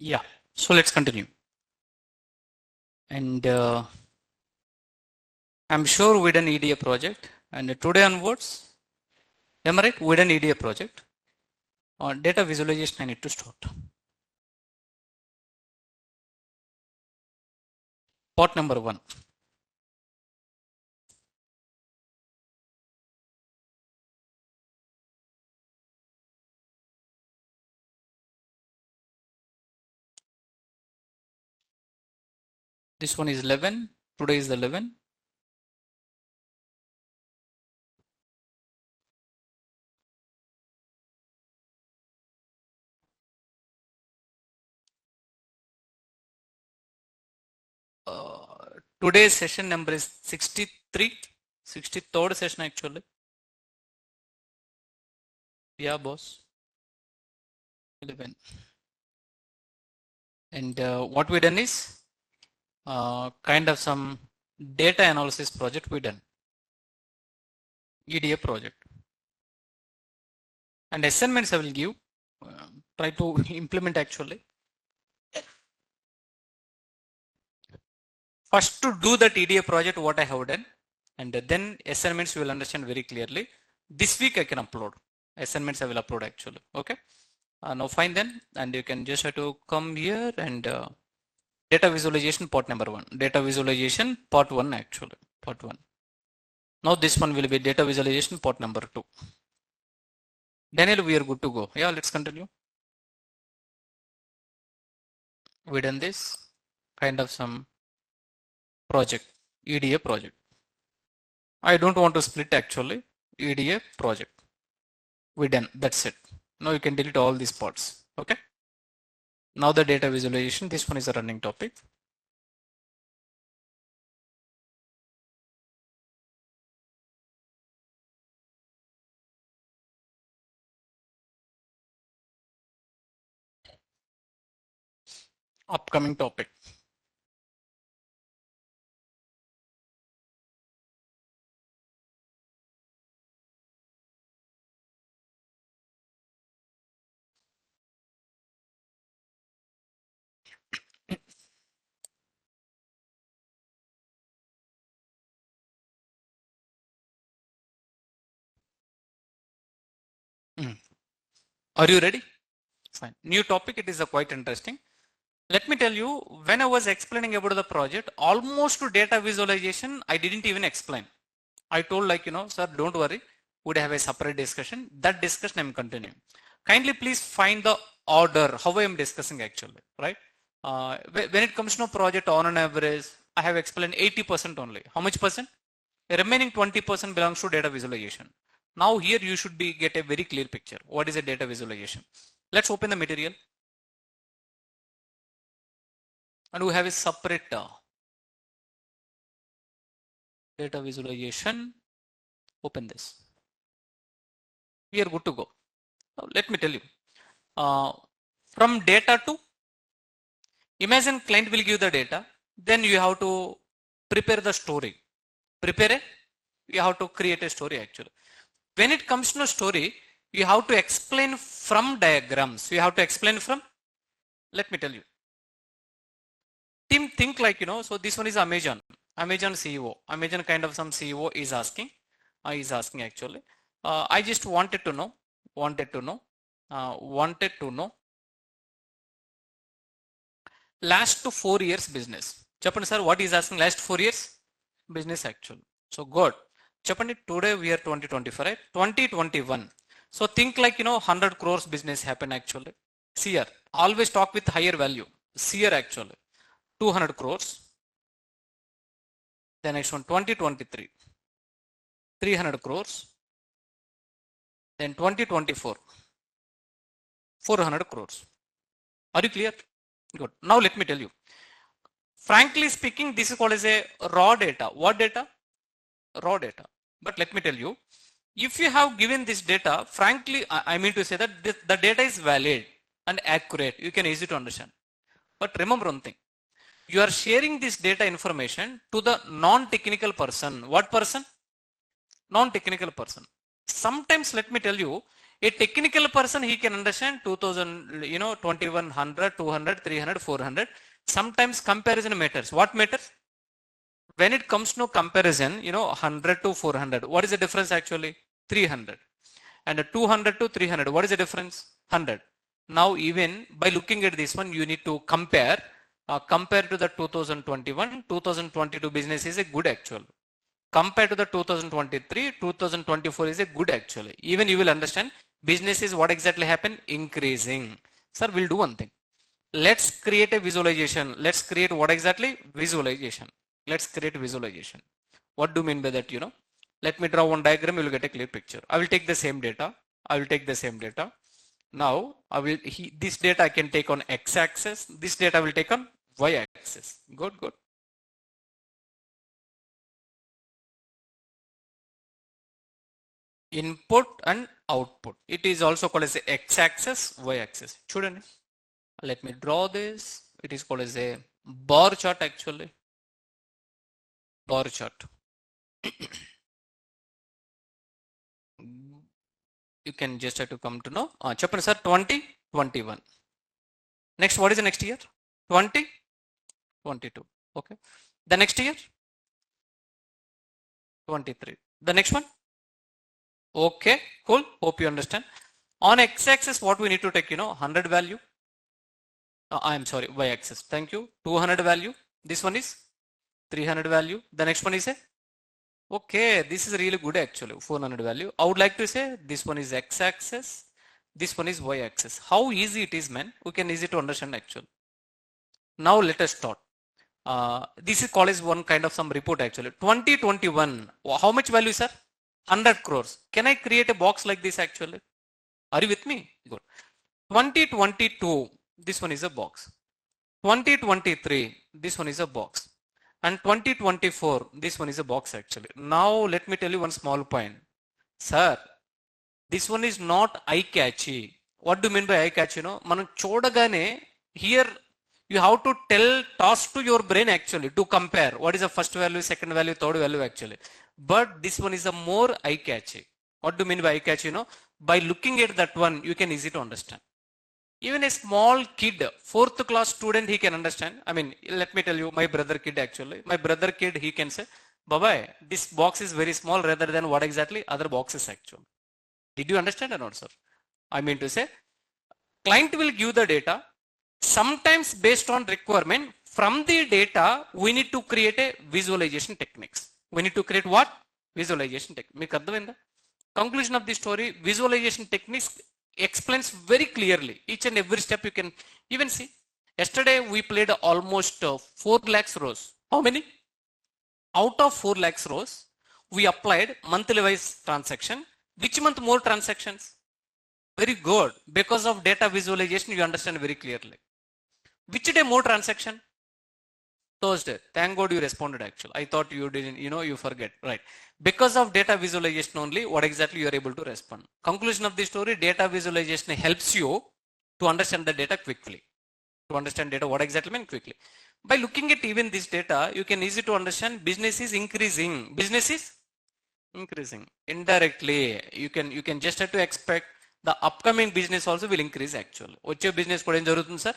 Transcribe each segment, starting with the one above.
Yeah, so let's continue. And I'm sure we done EDA project, and today onwards, am I right? We done EDA project on data visualization. I need to start. Part number 1. This one is 11. Today is the 11. Today's session number is 63, 63rd session actually. Yeah, boss. 11. And what we done is kind of some data analysis project we done. EDA project. And assignments I will give. Try to implement actually. First to do that EDA project what I have done, and then assignments you will understand very clearly. This week I can upload. Assignments I will upload actually. Okay. Now fine then, and you can just have to come here and data visualization part number 1. Data visualization part 1 actually. Part 1. Now this one will be data visualization part number 2. Daniel, we are good to go. Yeah, let's continue. We done this kind of some project, EDA project. I don't want to split actually. EDA project. We done. That's it. Now you can delete all these parts. Okay. Now the data visualization. This one is a running topic. Upcoming topic. Are you ready? Fine. New topic. It is quite interesting. Let me tell you, when I was explaining about the project, almost to data visualization, I didn't even explain. I told like, sir, don't worry. Would have a separate discussion. That discussion I'm continuing. Kindly please find the order, how I am discussing actually, right? When it comes to project on an average, I have explained 80% only. How much percent? The remaining 20% belongs to data visualization. Now here you should get a very clear picture. What is a data visualization? Let's open the material. And we have a separate data visualization. Open this. We are good to go. Now, let me tell you. From data to, imagine client will give the data. Then you have to prepare the story. You have to create a story actually. When it comes to a story, you have to explain from diagrams. You have to explain from, let me tell you. Team think like, so this one is Amazon CEO. Amazon kind of some CEO is asking actually. I just wanted to know last 4 years business. Chappan sir, what is asking last 4 years business actually. So good. Chappan, today we are 2024, right? 2021. So think like, 100 crores business happen actually. See here, always talk with higher value. See here actually. 200 crores. The next one 2023, 300 crores. Then 2024, 400 crores. Are you clear? Good. Now let me tell you. Frankly speaking, this is called as a raw data. What data? Raw data. But let me tell you, if you have given this data, frankly, I mean to say that the data is valid and accurate. You can easy to understand. But remember one thing. You are sharing this data information to the non-technical person. What person? Non-technical person. Sometimes let me tell you, a technical person, he can understand 2000, 2100, 200, 300, 400. Sometimes comparison matters. What matters? When it comes to comparison, 100 to 400, what is the difference actually? 300. And 200 to 300, what is the difference? 100. Now even by looking at this one, you need to compare to the 2021, 2022 business is a good actual. Compared to the 2023, 2024 is a good actually. Even you will understand business is what exactly happened? Increasing. Sir, we'll do one thing. Let's create a visualization. Let's create what exactly? Visualization. Let's create visualization. What do you mean by that? Let me draw one diagram. You will get a clear picture. I will take the same data. Now this data I can take on x-axis. This data I will take on y-axis. Good. Input and output. It is also called as a x-axis, y-axis. Children, let me draw this. It is called as a bar chart actually. Bar chart. You can just have to come to know. Chapter sir, 2021. Next, what is the next year? 2022. Okay. The next year? 23. The next one? Okay, cool. Hope you understand. On x-axis, what we need to take, 100 value. I'm sorry, y-axis. Thank you. 200 value. This one is 300 value. The next one is a okay, this is really good actually, 400 value. I would like to say this one is x-axis, this one is y-axis. How easy it is, man. We can easy to understand actually. Now let us start. This is called as one kind of some report actually. 2021, how much value, sir? 100 crores. Can I create a box like this actually? Are you with me? Good. 2022, this one is a box. 2023, this one is a box. And 2024, this one is a box actually. Now let me tell you one small point. Sir, this one is not eye-catchy. What do you mean by eye-catchy? Manu chodagane, here you have to toss to your brain actually to compare. What is the first value, second value, third value actually. But this one is a more eye-catchy. What do you mean by eye-catchy? By looking at that one, you can easy to understand. Even a small kid, 4th class student, he can understand. I mean, let me tell you, my brother kid actually, he can say, Baba, this box is very small rather than what exactly other boxes actually. Did you understand or not, sir? I mean to say, client will give the data. Sometimes based on requirement, from the data, we need to create a visualization techniques. We need to create what? Visualization technique. Conclusion of the story, visualization techniques explains very clearly each and every step. You can even see yesterday we played almost 4 lakhs rows. How many? Out of 4 lakhs rows, we applied monthly wise transaction. Which month more transactions? Very good. Because of data visualization, you understand very clearly. Which day more transaction? Thursday. Thank God you responded actually. I thought you didn't, you forget. Right. Because of data visualization only, what exactly you are able to respond. Conclusion of the story, data visualization helps you to understand the data quickly. To understand data, what exactly mean quickly. By looking at even this data, you can easy to understand business is increasing. Business is increasing. Indirectly, you can just have to expect the upcoming business also will increase actually. What's your business, sir?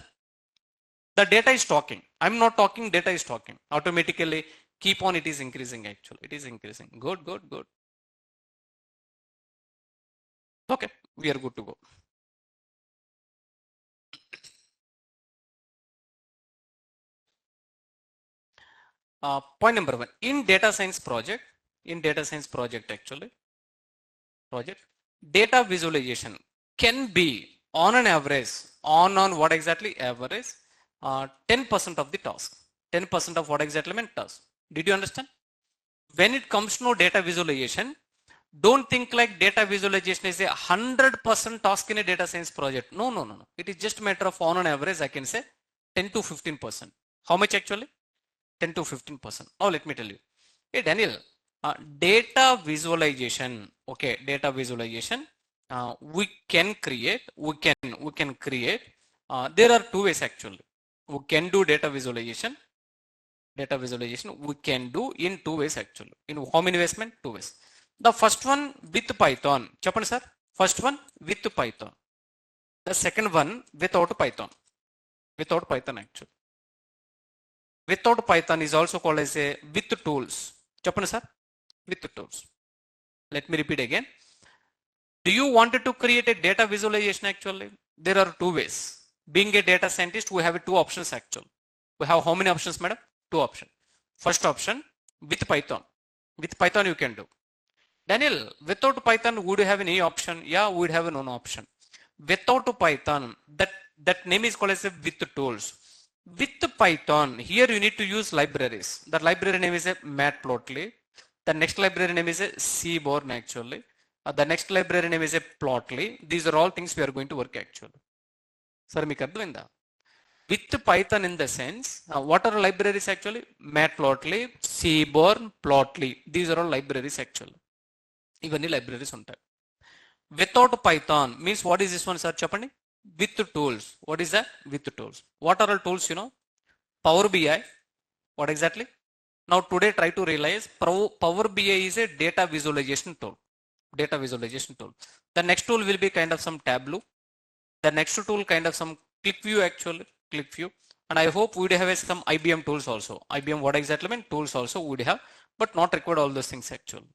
The data is talking. I'm not talking, data is talking. Automatically, keep on, it is increasing actually. It is increasing. Good. Okay, we are good to go. Point number 1. In data science project actually, data visualization can be on an average, on what exactly average? 10% of the task. 10% of what exactly meant task. Did you understand? When it comes to data visualization, don't think like data visualization is a 100% task in a data science project. No. It is just a matter of on average, I can say 10 to 15%. How much actually? 10 to 15%. Now let me tell you. Hey Daniel, data visualization. Okay, data visualization. We can create. There are 2 ways actually. We can do data visualization. We can do in 2 ways actually. In how many ways, man? 2 ways. The first one with Python. Chappan sir. First one with Python. The second one without Python. Without Python actually. Without Python is also called as a with tools. Chappan sir. With tools. Let me repeat again. Do you want to create a data visualization actually? There are two ways. Being a data scientist, we have two options actually. We have how many options, madam? Two options. First option, with Python. With Python you can do. Daniel, without Python, would you have any option? Yeah, we would have no option. Without Python, that name is called as a with tools. With Python, here you need to use libraries. The library name is a matplotlib. The next library name is a seaborn actually. The next library name is a plotly. These are all things we are going to work actually. Sir, మీకు అర్థమైందా? With Python in the sense, what are libraries actually? Matplotlib, seaborn, plotly. These are all libraries actually. ఇవన్నీ libraries ఉంటాయి. Without Python means what is this one, sir? చెప్పండి. With tools. What is that? With tools. What are all tools, you know? Power BI. What exactly? Now today try to realize Power BI is a data visualization tool. Data visualization tool. The next tool will be kind of some Tableau. The next tool kind of some ClickView actually. ClickView. And I hope we would have some IBM tools also. IBM what exactly mean? Tools also would have, but not required all those things actually.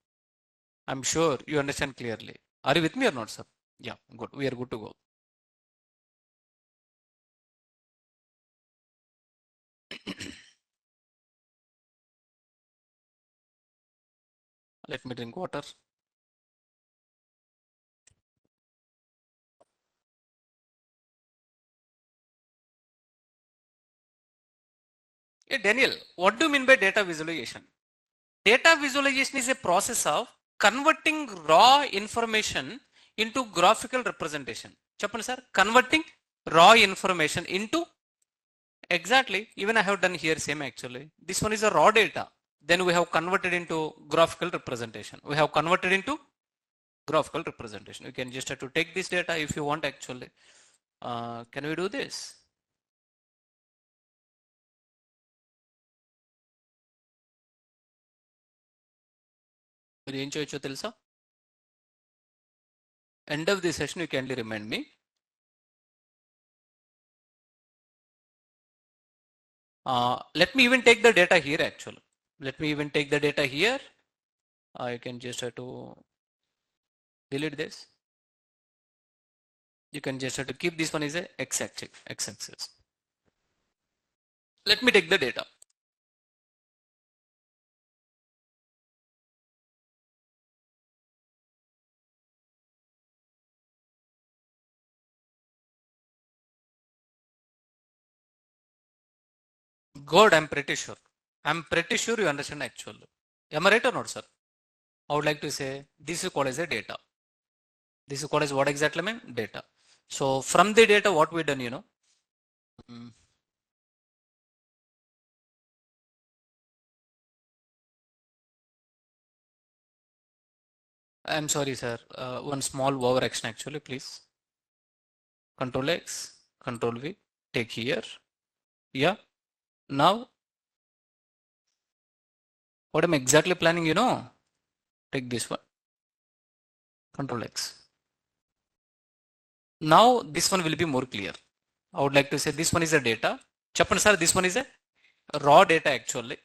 I'm sure you understand clearly. Are you with me or not, sir? Yeah, good. We are good to go. Let me drink water. Hey Daniel, what do you mean by data visualization? Data visualization is a process of converting raw information into graphical representation. Chappan sir, converting raw information into, exactly, even I have done here same actually. This one is a raw data. Then we have converted into graphical representation. We have converted into graphical representation. You can just have to take this data if you want actually. Can we do this? మీరు ఏం చేయొచ్చో తెలుసా? End of the session, you kindly remind me. Let me even take the data here actually. Let me even take the data here. You can just have to delete this. You can just have to keep this one as a x-axis. Let me take the data. God, I'm pretty sure. I'm pretty sure you understand actually. Am I right or not, sir? I would like to say this is called as a data. This is called as what exactly mean? Data. So from the data, what we done, you know? I'm sorry, sir. One small overaction actually, please. Control X, Control V, take here. Yeah. Now, what I'm exactly planning, you know? Take this one. Control X. Now this one will be more clear. I would like to say this one is a data. Chappan sir, this one is a raw data actually.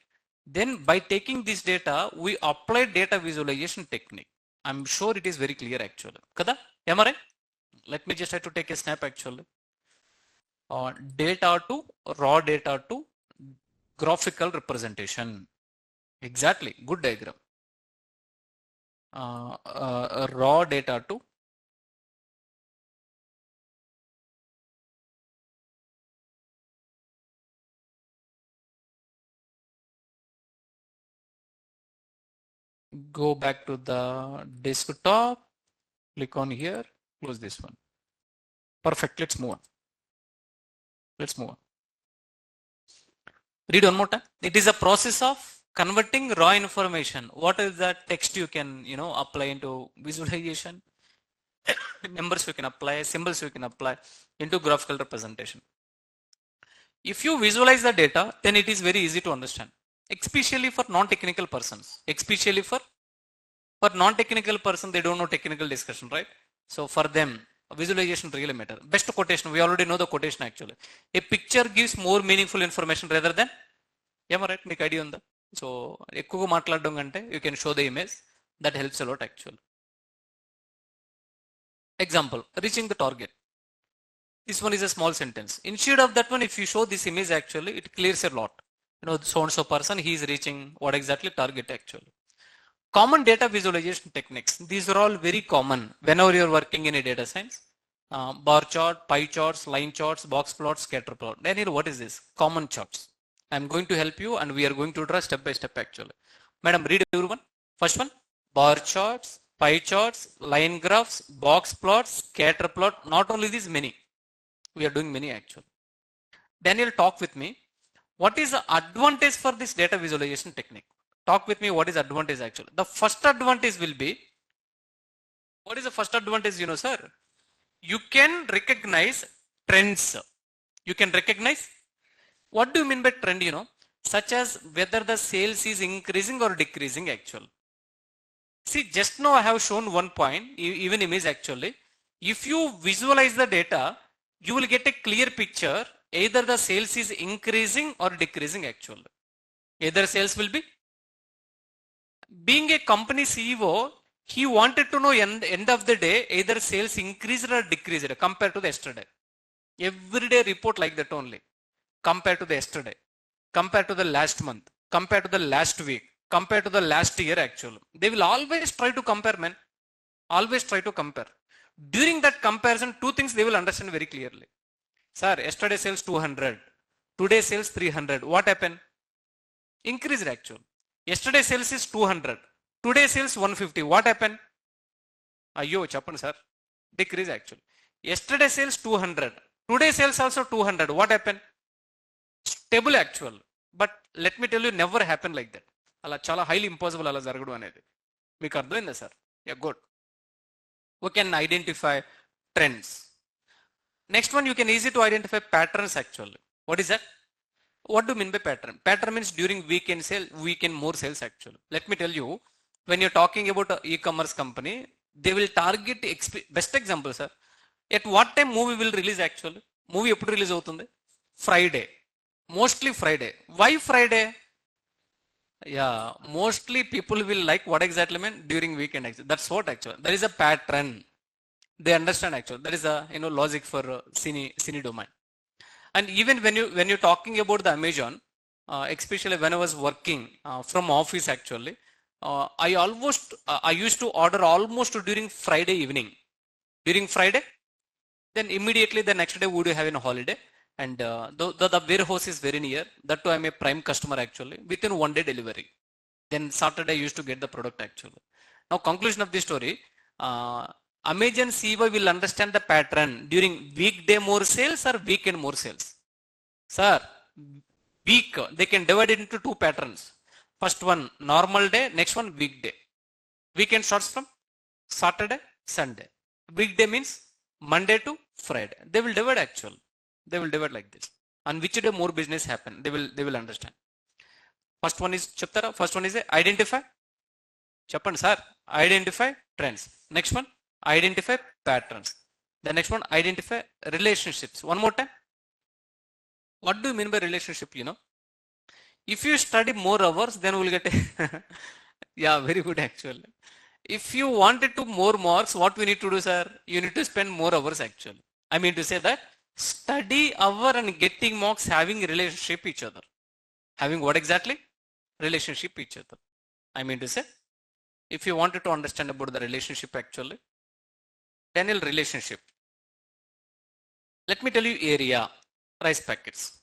Then by taking this data, we apply data visualization technique. I'm sure it is very clear actually. Kada? Am I right? Let me just have to take a snap actually. Data to raw data to graphical representation. Exactly. Good diagram. Raw data to go back to the desktop, click on here, close this one. Perfect. Let's move on. Let's move on. Read one more time. It is a process of converting raw information. What is that text you can, you know, apply into visualization? Numbers you can apply, symbols you can apply into graphical representation. If you visualize the data, then it is very easy to understand, especially for non-technical persons, especially for For non-technical person, they don't know technical discussion, right? So for them, visualization really matter. Best quotation, we already know the quotation actually. A picture gives more meaningful information rather than, yeah, right? Make idea on that. So, ఎక్కువగా మాట్లాడడం కంటే you can show the image. That helps a lot actually. Example, reaching the target. This one is a small sentence. Instead of that one, if you show this image actually, it clears a lot. You know, so and so person, he is reaching what exactly target actually. Common data visualization techniques. These are all very common whenever you are working in a data science. Bar chart, pie charts, line charts, box plots, scatter plot. Daniel, what is this? Common charts. I am going to help you and we are going to draw step by step actually. Madam, read everyone. First one, bar charts, pie charts, line graphs, box plots, scatter plot. Not only these, many. We are doing many actually. Daniel, talk with me. What is the advantage for this data visualization technique? Talk with me, what is advantage actually? The first advantage will be, what is the first advantage, you know, sir? You can recognize trends. You can recognize, what do you mean by trend, you know? Such as whether the sales is increasing or decreasing actually. See, just now I have shown one point, even image actually. If you visualize the data, you will get a clear picture, either the sales is increasing or decreasing actually. Either sales will be, being a company CEO, he wanted to know end of the day, either sales increased or decreased compared to the yesterday. Every day report like that only. Compared to the yesterday, compared to the last month, compared to the last week, compared to the last year actually. They will always try to compare, man. Always try to compare. During that comparison, two things they will understand very clearly. Sir, yesterday sales 200, today sales 300. What happened? Increased actually. Yesterday sales is 200, today sales 150. What happened? Ayyo, chappan sir. Decrease actually. Yesterday sales 200, today sales also 200. What happened? Stable actual. But let me tell you, never happen like that. Ala chala highly impossible ala jaragadu anedi. Meeku ardhamayinda sir? Yeah, good. We can identify trends. Next one, you can easy to identify patterns actually. What is that? What do you mean by pattern? Pattern means during weekend sale, weekend more sales actually. Let me tell you, when you're talking about an e-commerce company, they will target, best example sir, at what time movie will release actually? Movie eppudu release avutundi? Friday. Mostly Friday. Why Friday? Yeah, mostly people will like what exactly mean during weekend actually. That's what actually. There is a pattern. They understand actually. There is a, you know, logic for cine domain. And even when you're talking about the Amazon, especially when I was working from office actually, I used to order almost during Friday evening. During Friday, then immediately the next day would have a holiday, and the warehouse is very near. That too, I'm a prime customer actually. Within 1 day delivery. Then Saturday I used to get the product actually. Now conclusion of this story. Amazon CEO will understand the pattern during weekday more sales or weekend more sales. Sir, week, they can divide it into two patterns. First one, normal day. Next one, weekday. Weekend starts from Saturday, Sunday. Weekday means Monday to Friday. They will divide actually. They will divide like this. On which day more business happen, they will understand. First one is chaptara. First one is identify. Chappan sir, identify trends. Next one, identify patterns. The next one, identify relationships. One more time. What do you mean by relationship? You know, if you study more hours, then we'll get yeah, very good actually. If you wanted to more marks, what we need to do, sir? You need to spend more hours actually. I mean to say that study hour and getting marks having relationship each other. Having what exactly? Relationship each other. I mean to say, if you wanted to understand about the relationship actually, Daniel, relationship. Let me tell you area, rice packets.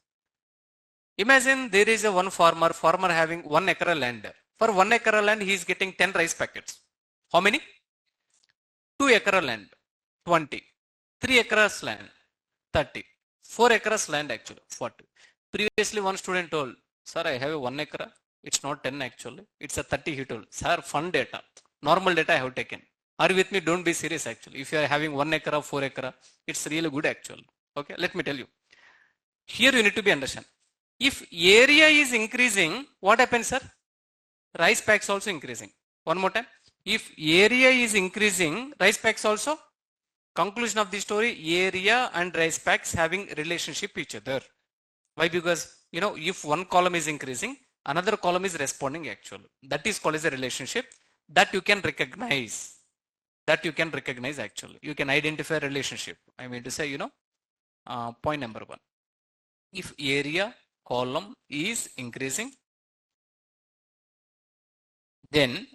Imagine there is a one farmer having 1 acre land. For 1 acre land, he is getting 10 rice packets. How many? 2 acre land, 20. 3 acres land, 30. 4 acres land actually, 40. Previously, one student told, sir, I have a 1 acre. It's not 10 actually. It's a 30, he told. Sir, fun data. Normal data I have taken. Are you with me? Don't be serious actually. If you are having 1 acre or 4 acre, it's really good actually. Okay, let me tell you. Here you need to be understand. If area is increasing, what happens, sir? Rice packs also increasing. One more time. If area is increasing, rice packs also. Conclusion of the story, area and rice packs having relationship each other. Why? Because, if one column is increasing, another column is responding actually. That is called as a relationship that you can recognize. Actually. You can identify a relationship. I mean to say, point number one. If area column is increasing, then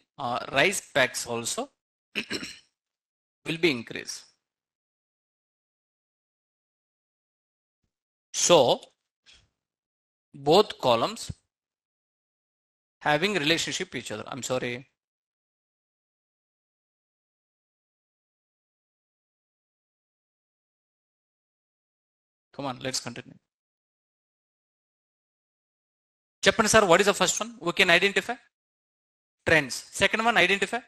rice packs also will be increased. So both columns having relationship each other. I'm sorry. Come on, let's continue. Chapman sir, what is the first one? We can identify trends. Second one, identify.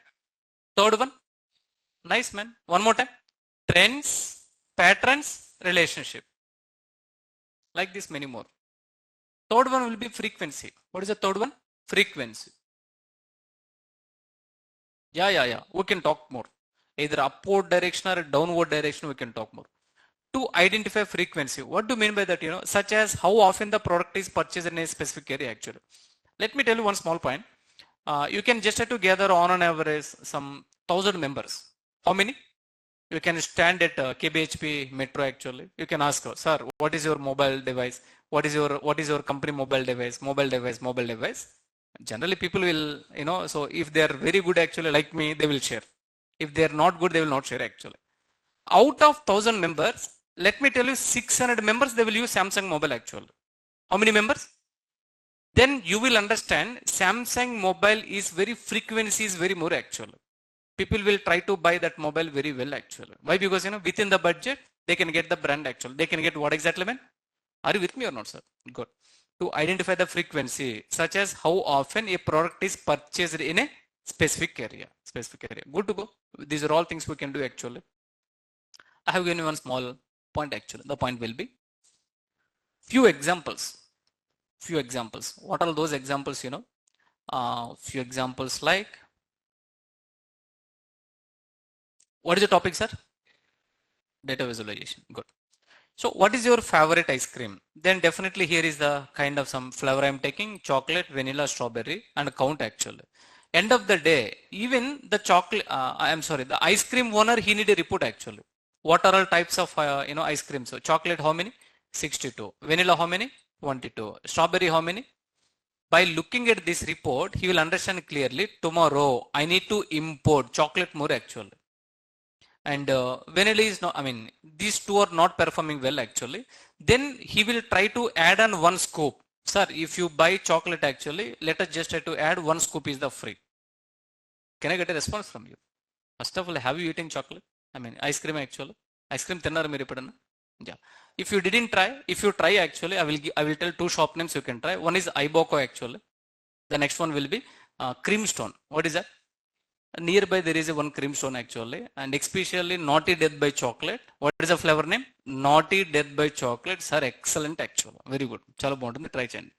Third one, nice man. One more time. Trends, patterns, relationship. Like this, many more. Third one will be frequency. What is the third one? Frequency. Yeah. We can talk more. Either upward direction or downward direction, we can talk more. To identify frequency, what do you mean by that? Such as how often the product is purchased in a specific area actually. Let me tell you one small point. You can just have to gather on an average some 1,000 members. How many? You can stand at KBHP metro actually. You can ask, sir, what is your mobile device? What is your company mobile device? Mobile device. Generally people will, so if they are very good actually like me, they will share. If they are not good, they will not share actually. Out of 1,000 members, let me tell you 600 members, they will use Samsung mobile actually. How many members? Then you will understand Samsung mobile is frequency is very more actually. People will try to buy that mobile very well actually. Why? Because within the budget, they can get the brand actually. They can get what exactly, man? Are you with me or not, sir? Good. To identify the frequency, such as how often a product is purchased in a specific area. Good to go. These are all things we can do actually. I have given you one small point actually. The point will be few examples. What are those examples? Few examples like, what is the topic, sir? Data visualization. Good. So what is your favorite ice cream? Then definitely here is the kind of some flavor I'm taking: chocolate, vanilla, strawberry, and count actually. End of the day, even the the ice cream owner, he need a report actually. What are all types of ice cream? So chocolate how many? 62. Vanilla how many? 22. Strawberry how many? By looking at this report, he will understand clearly. Tomorrow I need to import chocolate more actually. And vanilla is not, these two are not performing well actually. Then he will try to add on one scoop. Sir, if you buy chocolate actually, let us just try to add one scoop is the free. Can I get a response from you? First of all, have you eaten chocolate? Ice cream actually. Ice cream thinnaru meer eppadana? Yeah. If you didn't try, if you try actually, I will tell two shop names you can try. One is Iboko actually. The next one will be Creamstone. What is that? Nearby there is a one Creamstone actually, and especially Naughty Death by Chocolate. What is the flavor name? Naughty Death by Chocolate. Sir, excellent actually. Very good. Chala baguntundi, try cheyandi.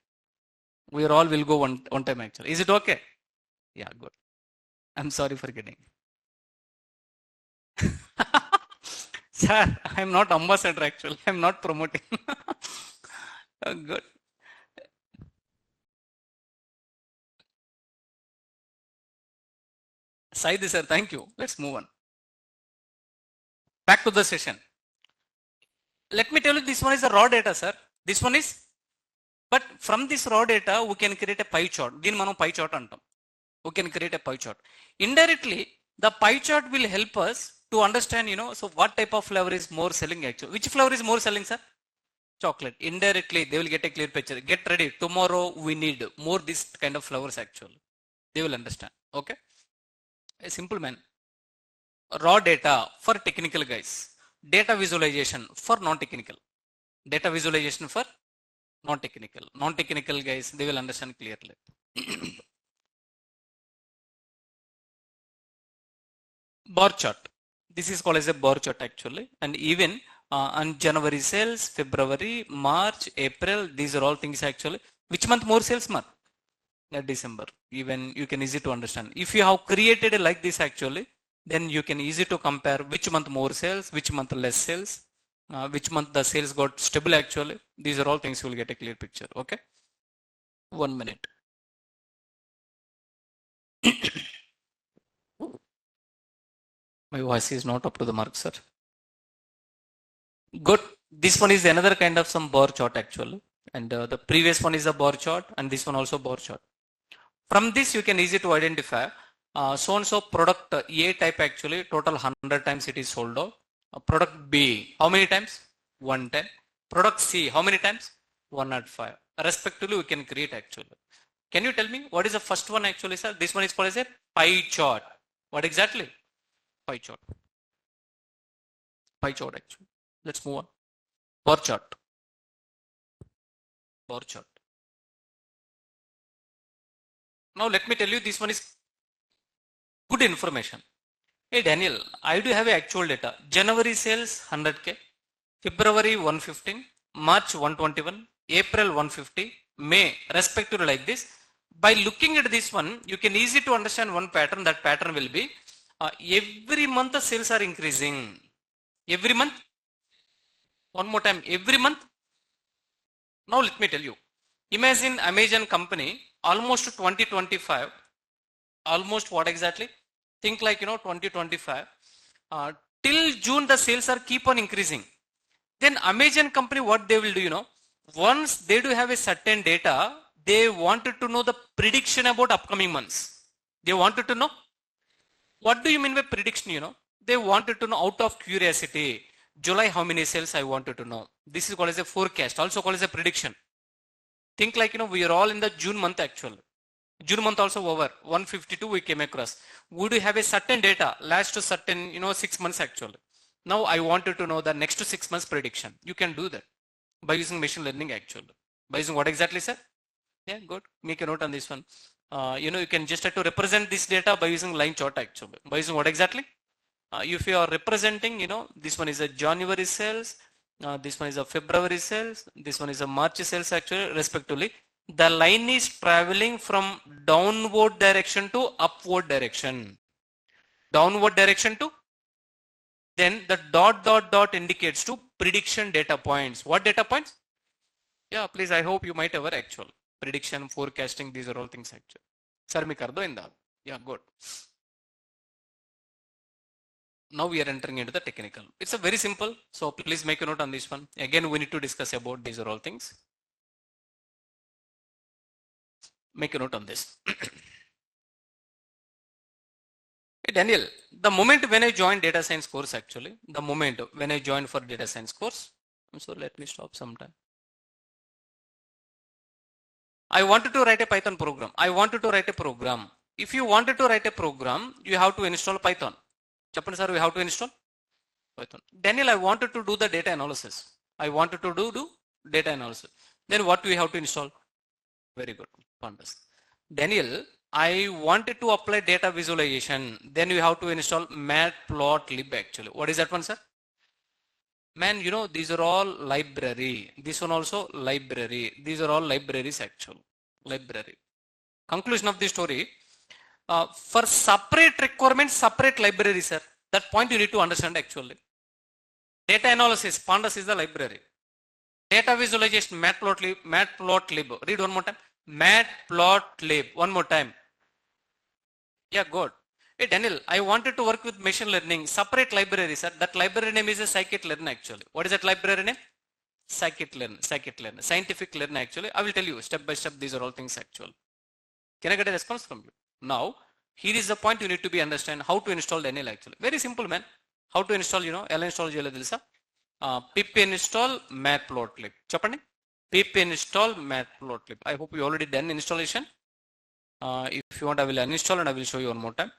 We all will go one time actually. Is it okay? Yeah, good. I'm sorry for getting. Sir, I'm not ambassador actually. I'm not promoting. Oh, good. Saidi sir, thank you. Let's move on. Back to the session. Let me tell you, this one is the raw data, sir. This one is, but from this raw data, we can create a pie chart. Din manu pie chart antam. We can create a pie chart. Indirectly, the pie chart will help us to understand, so what type of flavor is more selling actually. Which flavor is more selling, sir? Chocolate. Indirectly, they will get a clear picture. Get ready. Tomorrow, we need more this kind of flavors actually. They will understand. Okay. A simple man. Raw data for technical guys. Data visualization for non-technical. Data visualization for non-technical. Non-technical guys, they will understand clearly. Bar chart. This is called as a bar chart actually. And even on January sales, February, March, April, these are all things actually. Which month more sales month? December. Even you can easy to understand. If you have created it like this actually, then you can easy to compare which month more sales, which month less sales, which month the sales got stable actually. These are all things you will get a clear picture. Okay. 1 minute. My voice is not up to the mark, sir. Good. This one is another kind of some bar chart actually. And the previous one is a bar chart and this one also bar chart. From this you can easy to identify so and so product A type actually total 100 times it is sold out. Product B, how many times? 110. Product C, how many times? 105. Respectively we can create actually. Can you tell me what is the first one actually, sir? This one is called as a pie chart. What exactly? Pie chart. Pie chart actually. Let's move on. Bar chart. Bar chart. Now let me tell you, this one is good information. Hey Daniel, I do have actual data. January sales 100k, February 115, March 121, April 150, May respectively like this. By looking at this one, you can easy to understand one pattern. That pattern will be every month the sales are increasing. Every month. One more time. Every month. Now let me tell you. Imagine Amazon company almost 2025. Almost what exactly? Think like 2025. Till June the sales are keep on increasing. Then Amazon company what they will do once they do have a certain data, they wanted to know the prediction about upcoming months. They wanted to know. What do you mean by prediction? They wanted to know out of curiosity. July how many sales I wanted to know. This is called as a forecast, also called as a prediction. Think like we are all in the June month actually. June month also over 152 we came across. We do have a certain data last to certain 6 months actually. Now I wanted to know the next 6 months prediction. You can do that by using machine learning actually. By using what exactly, sir? Yeah, good. Make a note on this one. You can just have to represent this data by using line chart actually. By using what exactly? If you are representing, this one is a January sales, this one is a February sales, this one is a March sales actually respectively. The line is traveling from downward direction to upward direction. Downward direction to, then the dot indicates to prediction data points. What data points? Yeah, please, I hope you might have actual prediction, forecasting, these are all things actually. Sir, me kar do in that. Yeah, good. Now we are entering into the technical. It's a very simple. So please make a note on this one. Again, we need to discuss about these are all things. Make a note on this. Hey Daniel, the moment when I joined data science course actually, the moment when I joined for data science course, I'm sorry, let me stop sometime. I wanted to write a Python program. I wanted to write a program. If you wanted to write a program, you have to install Python. Chappan sir, we have to install Python. Daniel, I wanted to do the data analysis. I wanted to do data analysis. Then what do we have to install? Very good. Daniel, I wanted to apply data visualization. Then you have to install matplotlib actually. What is that one, sir? Man, these are all library. This one also library. These are all libraries actually. Library. Conclusion of the story. For separate requirements, separate library, sir. That point you need to understand actually. Data analysis, Pandas is the library. Data visualization, matplotlib. Read one more time. Matplotlib. One more time. Yeah, good. Hey Daniel, I wanted to work with machine learning. Separate library, sir. That library name is a scikit-learn actually. What is that library name? Scikit-learn. Scikit-learn. Scientific learn actually. I will tell you step by step. These are all things actual. Can I get a response from you? Now, here is the point you need to be understand how to install Daniel actually. Very simple, man. How to install, ఎలా install చేయాలో తెలుసా? pip install matplotlib. చెప్పండి. pip install matplotlib. I hope you already done installation. If you want, I will uninstall and I will show you one more time.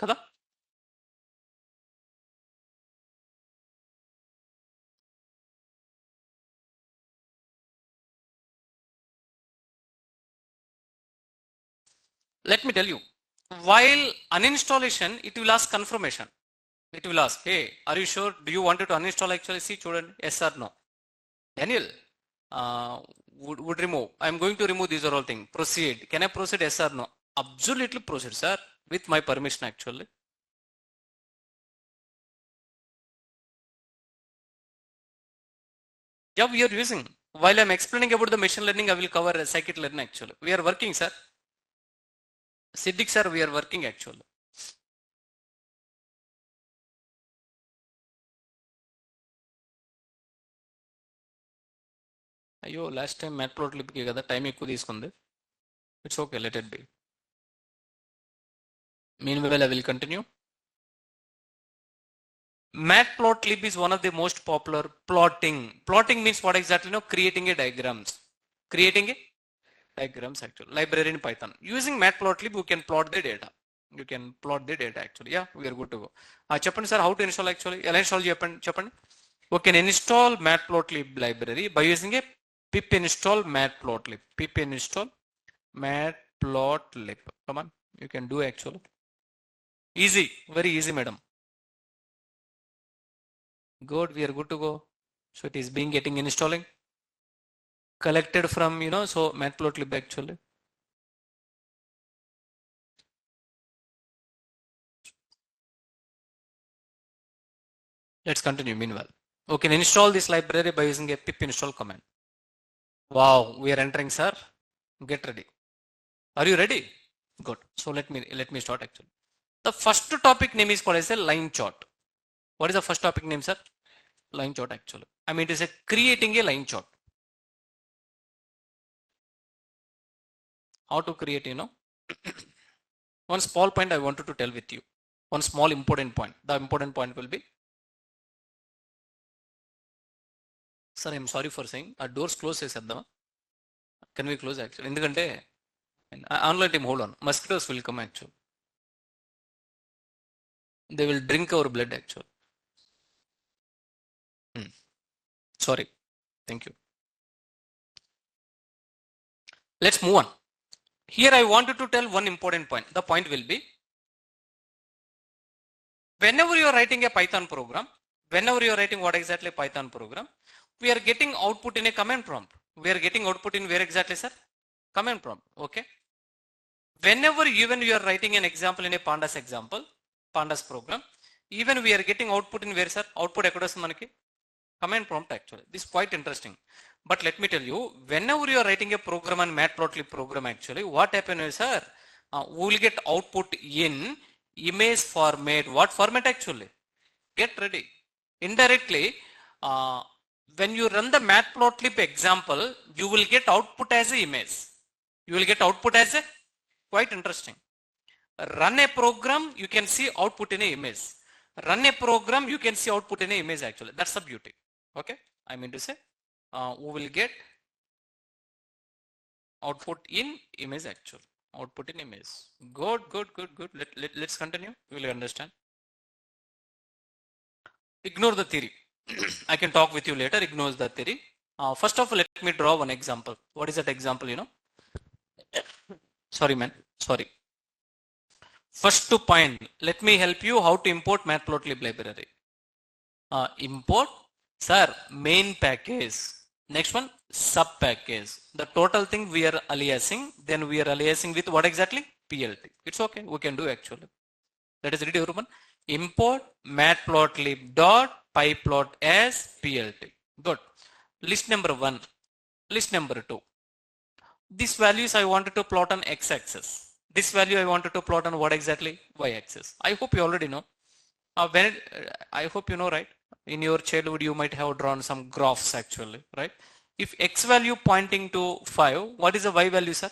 కదా? Let me tell you, while uninstallation, it will ask confirmation. It will ask, hey, are you sure? Do you want to uninstall actually? See, children, yes or no? Daniel, would remove. I'm going to remove these are all things. Proceed. Can I proceed? Yes or no? Absolutely proceed, sir. With my permission, actually. Yeah, we are using. While I'm explaining about the machine learning, I will cover scikit-learn actually. We are working, sir. Siddiq sir, we are working actually. అయ్యో last time మ్యాట్ప్లాట్లిబ్కి కదా time ఎక్కువ తీసుకుంది. It's okay, let it be. Meanwhile, I will continue. Matplotlib is one of the most popular plotting. Plotting means what exactly? No, creating a diagrams. Creating a diagrams actually. Library in Python. Using Matplotlib, you can plot the data. You can plot the data actually. Yeah, we are good to go. Cheppandi sir, how to install actually? Ela install cheppandi. We can install Matplotlib library by using a pip install Matplotlib. Pip install Matplotlib. Come on, you can do actually. Easy, very easy, madam. Good, we are good to go. So it is being getting installing. Collected from, so Matplotlib actually. Let's continue meanwhile. We can install this library by using a pip install command. Wow, we are entering, sir. Get ready. Are you ready? Good. So let me start actually. The first topic name is called as a line chart. What is the first topic name, sir? Line chart actually. I mean, it is a creating a line chart. How to create, one small point I wanted to tell with you. One small important point. The important point will be, sir, I'm sorry for saying, our doors close చేసేద్దామా? Can we close actually? ఎందుకంటే online team, hold on. Mosquitoes will come actually. They will drink our blood actually. Sorry. Thank you. Let's move on. Here I wanted to tell one important point. The point will be, whenever you are writing a Python program, whenever you are writing what exactly Python program, we are getting output in a command prompt. We are getting output in where exactly, sir? Command prompt. Okay. Whenever even you are writing an example in a pandas example, pandas program, even we are getting output in where, sir? Output ekkada vastundi manaki? Command prompt actually. This is quite interesting. But let me tell you, whenever you are writing a program on Matplotlib program actually, what happens is, sir, we will get output in image format. What format actually? Get ready. Indirectly, when you run the Matplotlib example, you will get output as an image. You will get output as a, quite interesting. Run a program, you can see output in an image. Run a program, you can see output in an image actually. That's the beauty. Okay. I mean to say, we will get output in image actually. Output in image. Good. Let's continue. We will understand. Ignore the theory. I can talk with you later. Ignore the theory. First of all, let me draw one example. What is that example, Sorry, man. Sorry. First to point, let me help you how to import Matplotlib library. Import, sir, main package. Next one, sub package. The total thing we are aliasing, then we are aliasing with what exactly? PLT. It's okay. We can do actually. That is ready, everyone. Import matplotlib dot pyplot as PLT. Good. List number 1. List number 2. These values I wanted to plot on x-axis. This value I wanted to plot on what exactly? Y-axis. I hope you already know. I hope you know, right? In your childhood, you might have drawn some graphs actually, right? If x value pointing to 5, what is the y value, sir?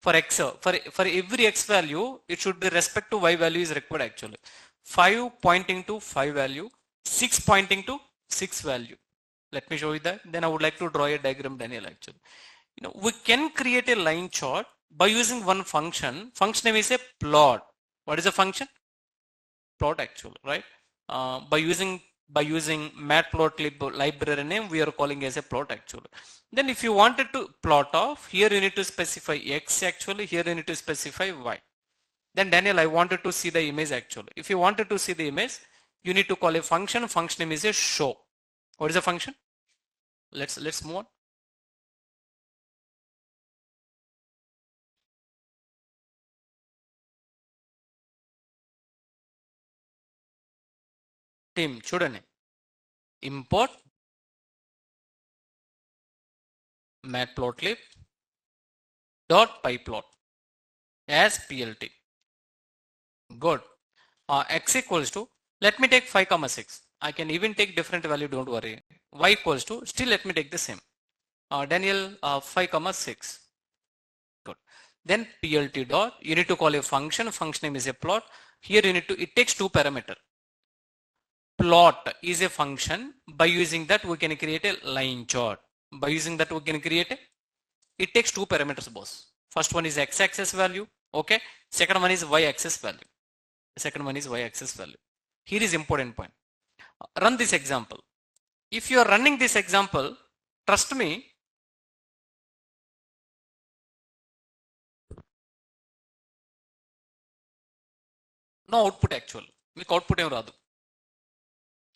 For x, for every x value, it should be respect to y value is required actually. 5 pointing to 5 value, 6 pointing to 6 value. Let me show you that. Then I would like to draw a diagram, Daniel, actually. We can create a line chart by using one function. Function name is a plot. What is a function? Plot actually, right? By using matplotlib library name, we are calling as a plot actually. Then if you wanted to plot off, here you need to specify x actually, here you need to specify y. Then Daniel, I wanted to see the image actually. If you wanted to see the image, you need to call a function. Function name is a show. What is the function? Let's move on. Team చూడండి, import matplotlib dot pyplot as plt. Good. X equals to, let me take 5 comma 6. I can even take different value, don't worry. Y equals to, still let me take the same. Daniel, 5 comma 6. Good. Then plt dot, you need to call a function name is a plot. Here you need to, it takes two parameter. Plot is a function. By using that we can create a line chart. By using that we can create a, it takes two parameters, boss. First one is x-axis value, okay. Second one is y-axis value. Second one is y-axis value. Here is important point. Run this example. If you are running this example, trust me, no output actual. Meeku output em raadu.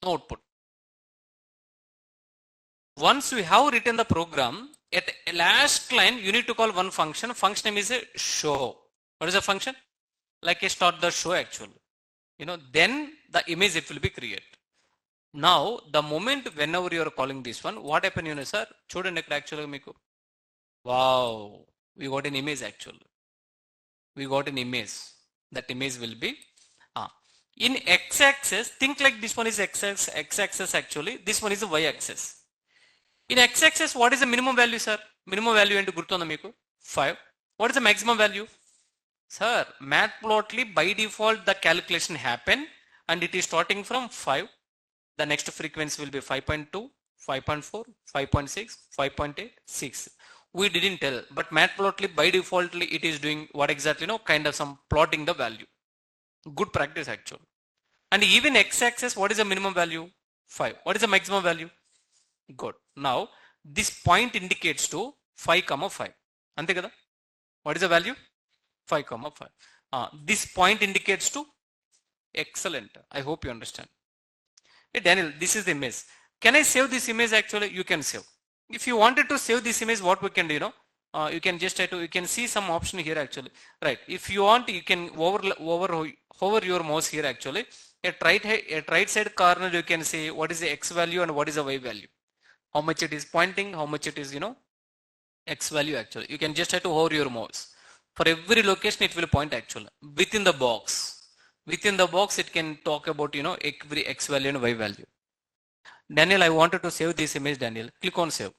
No output. Once we have written the program, at last line you need to call one function. Function name is a show. What is the function? Like a start the show actually. You know, then the image it will be created. Now the moment whenever you are calling this one, what happened, you know, sir? Chudandi ikkada actually meeku. Wow, we got an image actually. We got an image. That image will be in x-axis. Think like this one is x-axis actually. This one is the y-axis. In x-axis, what is the minimum value, sir? Minimum value into gurtunda meeku 5. What is the maximum value? Sir, matplotlib by default the calculation happen and it is starting from 5. The next frequency will be 5.2, 5.4, 5.6, 5.8, 6. We didn't tell, but matplotlib by default it is doing what exactly, kind of some plotting the value. Good practice actually. And even x-axis, what is the minimum value? 5. What is the maximum value? Good. Now this point indicates to 5 comma 5. Ante kada? What is the value? 5 comma 5. This point indicates to, excellent. I hope you understand. Hey Daniel, this is the image. Can I save this image actually? You can save. If you wanted to save this image, what we can do, you can just try to, you can see some option here actually, right? If you want, you can hover your mouse here actually. At right side corner, you can see what is the x value and what is the y value. How much it is pointing, how much it is, x value actually. You can just try to hover your mouse. For every location, it will point actually within the box. Within the box, it can talk about, every x value and y value. Daniel, I wanted to save this image, Daniel. Click on save.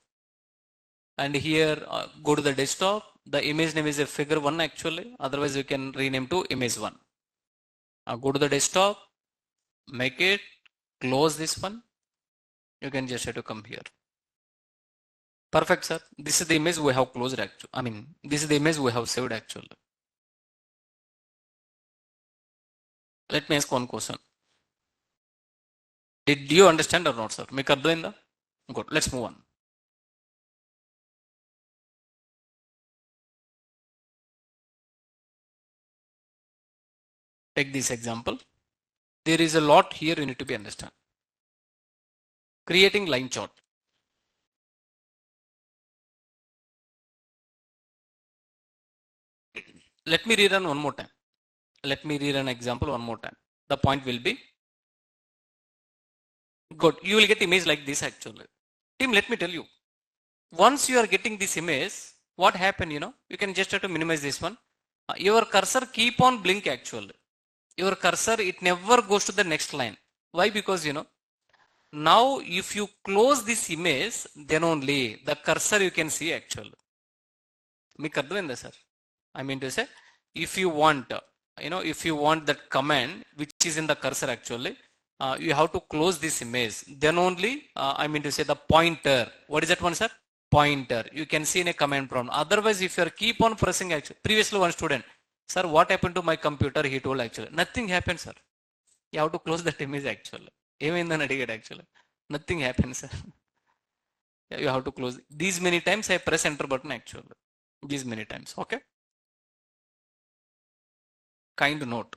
And here, go to the desktop. The image name is a figure 1 actually. Otherwise, you can rename to image 1. Go to the desktop, make it, close this one. You can just have to come here. Perfect, sir. This is the image we have closed actually. I mean, this is the image we have saved actually. Let me ask one question. Did you understand or not, sir? Make up the good. Let's move on. Take this example. There is a lot here you need to be understand. Creating line chart. Let me rerun one more time. Let me rerun example one more time. The point will be good. You will get image like this actually. Team, let me tell you. Once you are getting this image, what happened, you can just have to minimize this one. Your cursor keep on blink actually. Your cursor, it never goes to the next line. Why? Because, now if you close this image, then only the cursor you can see actually. Sir. I mean to say, if you want, if you want that command which is in the cursor actually, you have to close this image. Then only, I mean to say the pointer. What is that one, sir? Pointer. You can see in a command prompt. Otherwise, if you are keep on pressing actually, previously one student, sir, what happened to my computer? He told actually, nothing happened, sir. You have to close that image actually. Even the navigate actually, nothing happens, sir. You have to close. These many times I press enter button actually. These many times, okay? Kind note.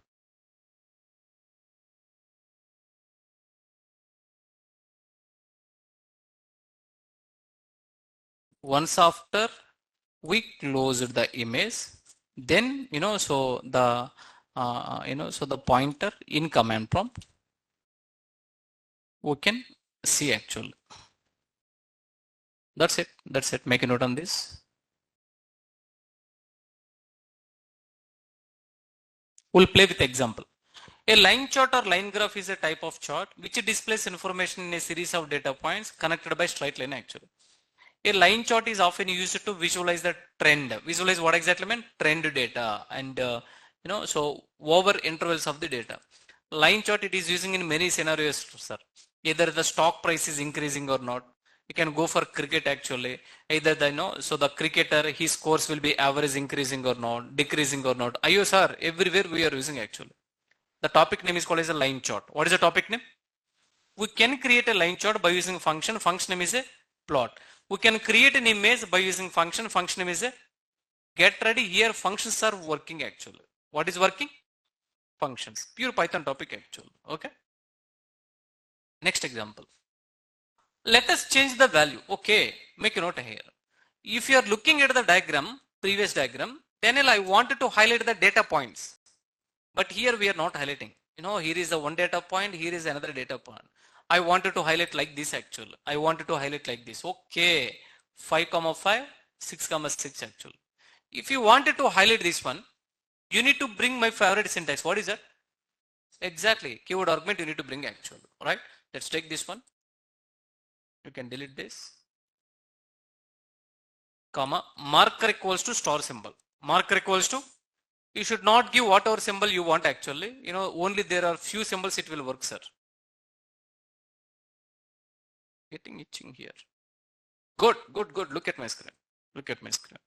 Once after we closed the image, then so the so the pointer in command prompt, we can see actually. That's it. That's it. Make a note on this. We'll play with example. A line chart or line graph is a type of chart which displays information in a series of data points connected by straight line actually. A line chart is often used to visualize the trend. Visualize what exactly meant? Trend data and so over intervals of the data. Line chart it is using in many scenarios, sir. Either the stock price is increasing or not. You can go for cricket actually. Either so the cricketer his scores will be average increasing or not, decreasing or not. Ayo sir, everywhere we are using actually. The topic name is called as a line chart. What is the topic name? We can create a line chart by using function. Function name is a plot. We can create an image by using function. Function name is a get ready. Here functions are working actually. What is working? Functions. Pure Python topic actually. Okay. Next example. Let us change the value. Okay. Make a note here. If you are looking at the diagram, previous diagram, Daniel, I wanted to highlight the data points. But here we are not highlighting. Here is the one data point. Here is another data point. I wanted to highlight like this actually. I wanted to highlight like this. Okay. 5,5, 6,6 actually. If you wanted to highlight this one, you need to bring my favorite syntax. What is that? Exactly. Keyword argument you need to bring actually. Right? Let's take this one. You can delete this. Comma. Marker equals to star symbol. Marker equals to. You should not give whatever symbol you want actually. Only there are few symbols it will work, sir. Getting itching here. Good. Look at my screen. Look at my screen.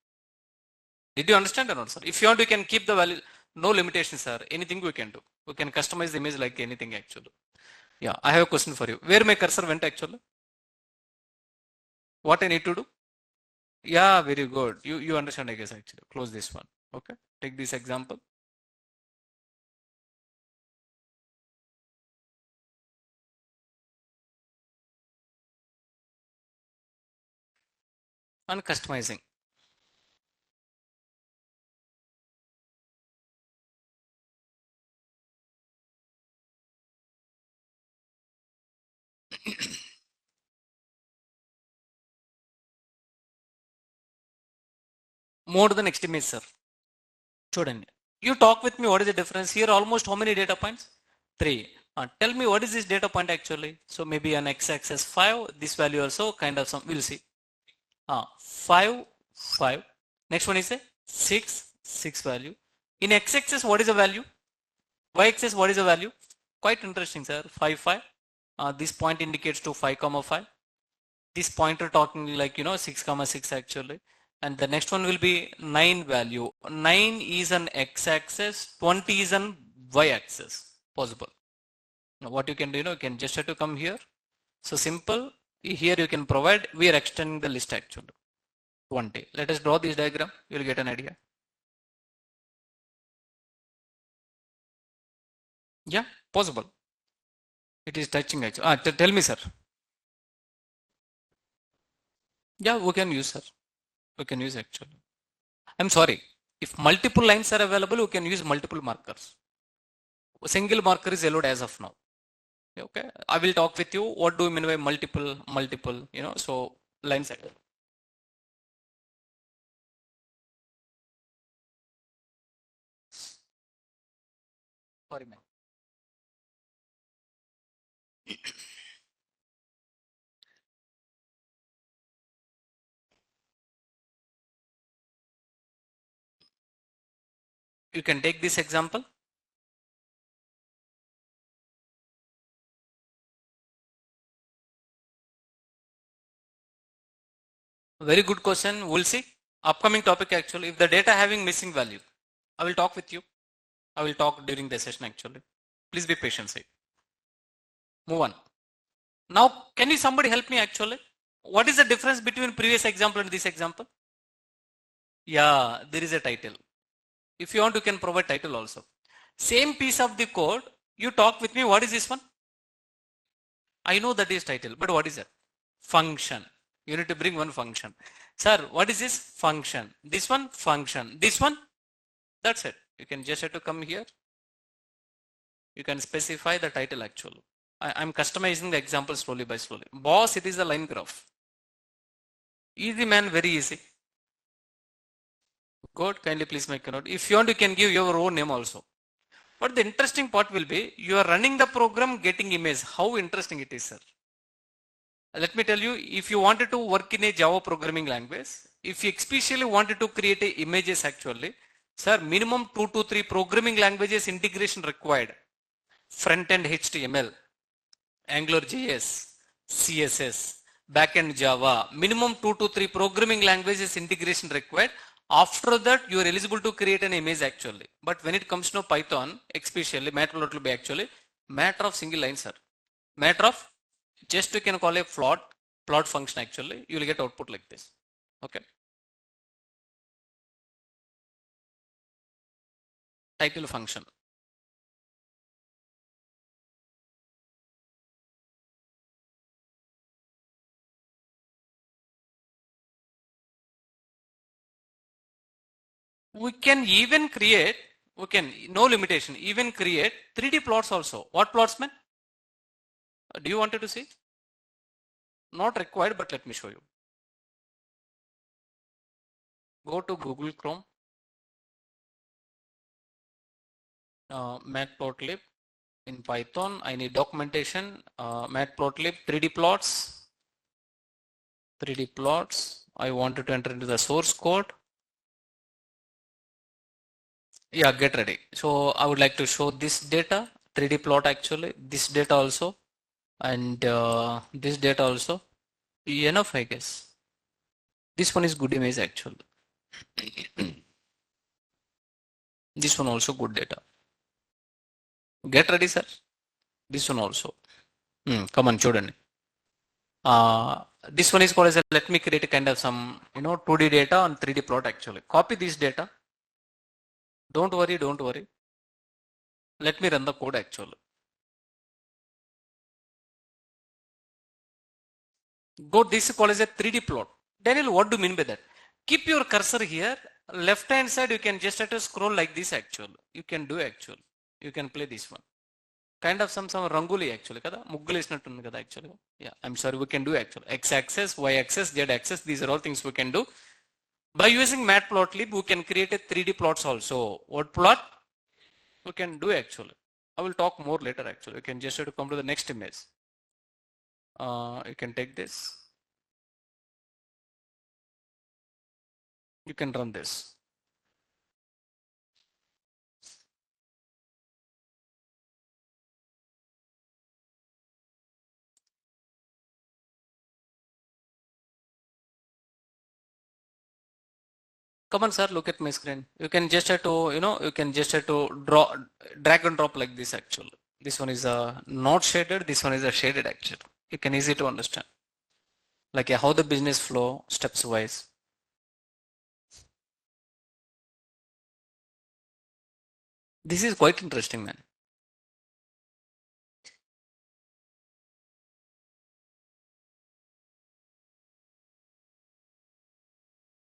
Did you understand or not, sir? If you want, you can keep the value. No limitations, sir. Anything we can do. We can customize the image like anything actually. Yeah, I have a question for you. Where my cursor went actually? What I need to do? Yeah, very good. You understand, I guess actually. Close this one. Okay. Take this example. And customizing. More than next image, sir. Student, you talk with me. What is the difference here? Almost how many data points? 3. Tell me what is this data point actually? So maybe on x-axis 5. This value also kind of some. We'll see. 5, 5. Next one is a 6 value. In x-axis, what is the value? Y-axis, what is the value? Quite interesting, sir. 5, 5. This point indicates to 5, 5. This pointer talking like 6, 6 actually. And the next one will be 9 value. 9 is an x-axis, 20 is an y-axis. Possible. Now what you can do, you can just have to come here. So simple. Here you can provide. We are extending the list actually. 20. Let us draw this diagram. You will get an idea. Yeah, possible. It is touching actually. Tell me, sir. Yeah, we can use, sir. We can use actually. I'm sorry. If multiple lines are available, we can use multiple markers. A single marker is allowed as of now. Okay. I will talk with you. What do you mean by multiple, so lines. Sorry, man. You can take this example. Very good question. We'll see. Upcoming topic actually. If the data having missing value, I will talk with you. I will talk during the session actually. Please be patient. Say. Move on. Now, can you somebody help me actually? What is the difference between previous example and this example? Yeah, there is a title. If you want, you can provide title also. Same piece of the code. You talk with me. What is this one? I know that is title, but what is that? Function. You need to bring one function. Sir, what is this? Function. This one? Function. This one? That's it. You can just have to come here. You can specify the title actually. I'm customizing the example slowly by slowly. Boss, it is a line graph. Easy man, very easy. Good, kindly please make a note. If you want, you can give your own name also. But the interesting part will be, you are running the program, getting image. How interesting it is, sir. Let me tell you, if you wanted to work in a Java programming language, if you especially wanted to create a images actually, sir, minimum 2 to 3 programming languages integration required. Front-end HTML, AngularJS, CSS, backend Java, minimum 2 to 3 programming languages integration required. After that, you are eligible to create an image actually. But when it comes to Python, especially Matplotlib will be actually matter of single line, sir. Matter of just you can call a plot function actually. You will get output like this. Okay. Title function. We can even create, no limitation, even create 3D plots also. What plots, man? Do you wanted to see? Not required, but let me show you. Go to Google Chrome, Matplotlib in Python. I need documentation, Matplotlib 3D plots. 3D plots. I wanted to enter into the source code. Yeah, get ready. So I would like to show this data, 3D plot actually, this data also, and this data also. Enough, I guess. This one is good image actually. This one also good data. Get ready, sir. This one also. Come on, children. This one is called as a, let me create a kind of some 2D data on 3D plot actually. Copy this data. Don't worry, don't worry. Let me run the code actually. Go, this is called as a 3D plot. Daniel, what do you mean by that? Keep your cursor here. Left hand side, you can just have to scroll like this actually. You can do actually. You can play this one. Kind of some rangoli actually kada muggulu isnattunni kada actually. Yeah, I'm sorry, we can do actually x axis, y axis, z axis, these are all things we can do. By using Matplotlib, we can create a 3D plots also. What plot we can do actually. I will talk more later actually. You can just have to come to the next image. You can take this. You can run this. Come on, sir, look at my screen. You can just have to, you can just have to drag and drop like this actually. This one is not shaded, this one is a shaded actually. You can easy to understand. Like how the business flow steps wise. This is quite interesting, man.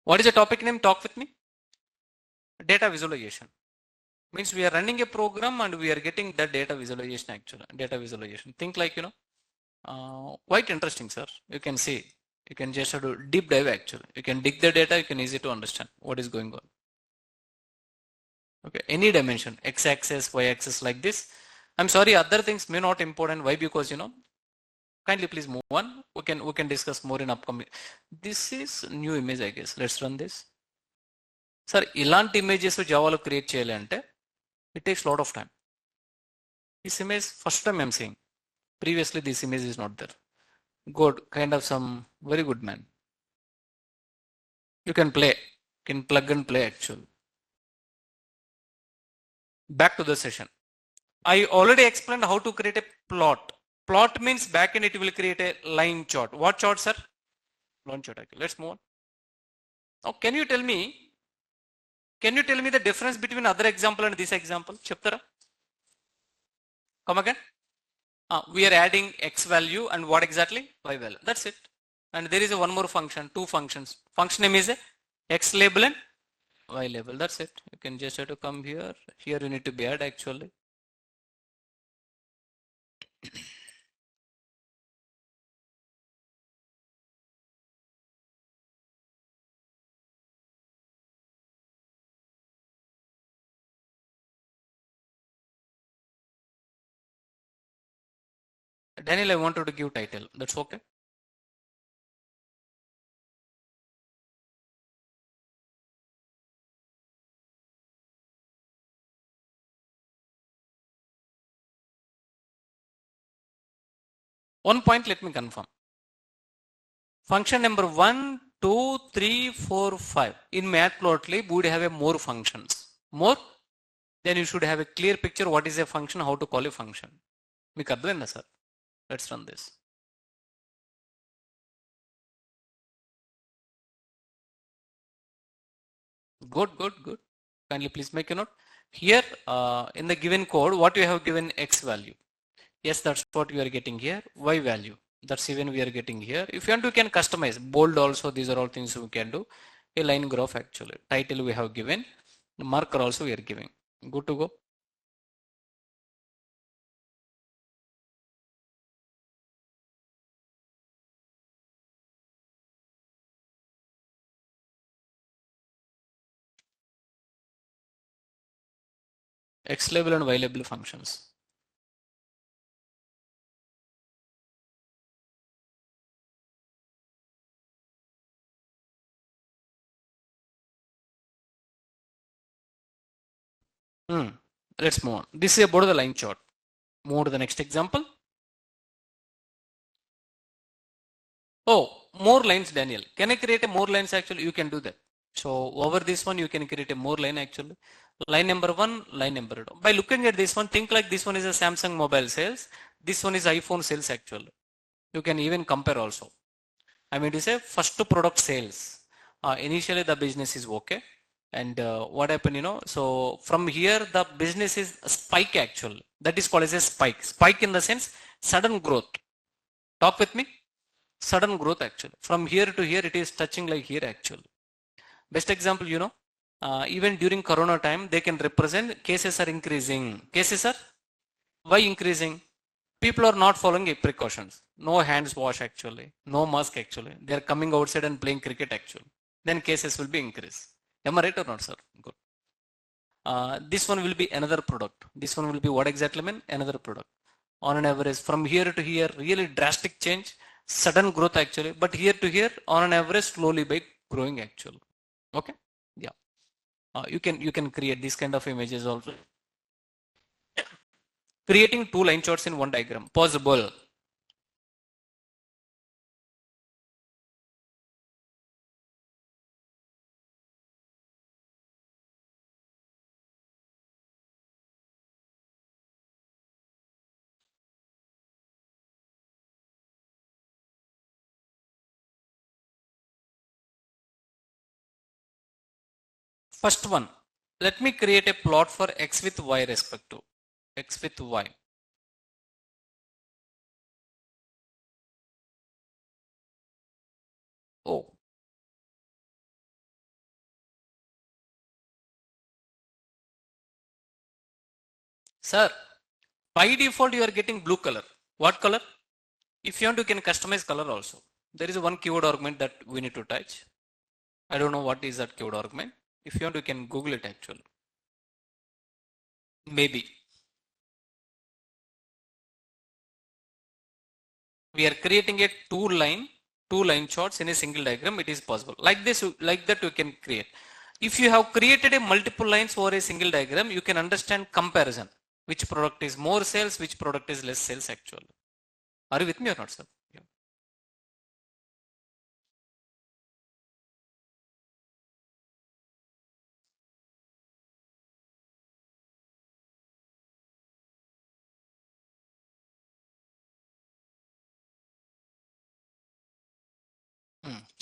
What is the topic name? Talk with me. Data visualization. Means we are running a program and we are getting the data visualization actually. Data visualization. Think like, quite interesting, sir. You can see. You can just have to deep dive actually. You can dig the data, you can easy to understand what is going on. Okay, any dimension, x-axis, y-axis like this. I'm sorry, other things may not important. Why? Because kindly please move on. We can discuss more in upcoming. This is new image, I guess. Let's run this. Sir, ilanti images Java create cheyalante, it takes a lot of time. This image first time I'm seeing. Previously this image is not there. Good, kind of some very good, man. You can play, can plug and play actually. Back to the session. I already explained how to create a plot. Plot means backend it will create a line chart. What chart, sir? Line chart. Okay, let's move on. Now, can you tell me the difference between other example and this example? Chaptara? Come again. We are adding x value and what exactly? Y value. That's it. And there is one more function, two functions. Function name is a x label and y label. That's it. You can just have to come here. Here you need to be add actually. Daniel, I wanted to give title. That's okay. One point, let me confirm. Function number 1, 2, 3, 4, 5. In Matplotlib, we would have a more functions. More? Then you should have a clear picture what is a function, how to call a function. Meeku ardhamainda sir? Let's run this. Good, good, good. Kindly please make a note. Here in the given code, what you have given X value. Yes, that's what we are getting here. Y value. That's even we are getting here. If you want to, you can customize. Bold also, these are all things we can do. A line graph actually. Title we have given. Marker also we are giving. Good to go. X label and Y label functions. Let's move on. This is about the line chart. Move to the next example. Oh, more lines, Daniel. Can I create a more lines actually? You can do that. So over this one, you can create a more line actually. Line number 1, line number 2. By looking at this one, think like this one is a Samsung mobile sales. This one is iPhone sales actually. You can even compare also. I mean to say first product sales. Initially the business is okay. And what happened, so from here the business is a spike actually. That is called as a spike. Spike in the sense sudden growth. Talk with me. Sudden growth actually. From here to here it is touching like here actually. Best example, even during Corona time they can represent cases are increasing. Cases are why increasing? People are not following precautions. No hands wash actually. No mask actually. They are coming outside and playing cricket actually. Then cases will be increased. Am I right or not, sir? Good. This one will be another product. This one will be what exactly mean? Another product. On an average, from here to here, really drastic change, sudden growth actually. But here to here, on an average, slowly by growing actually. Okay. Yeah. You can create these kind of images also. Creating 2 line charts in one diagram. Possible. First one, let me create a plot for X with Y respect to X with Y. Oh, sir, by default you are getting blue color. What color? If you want, you can customize color also. There is one keyword argument that we need to touch. I don't know what is that keyword argument. If you want, you can Google it actually. Maybe. We are creating a two line charts in a single diagram. It is possible. Like this, like that you can create. If you have created a multiple lines over a single diagram, you can understand comparison. Which product is more sales, which product is less sales actually. Are you with me or not, sir? Yeah.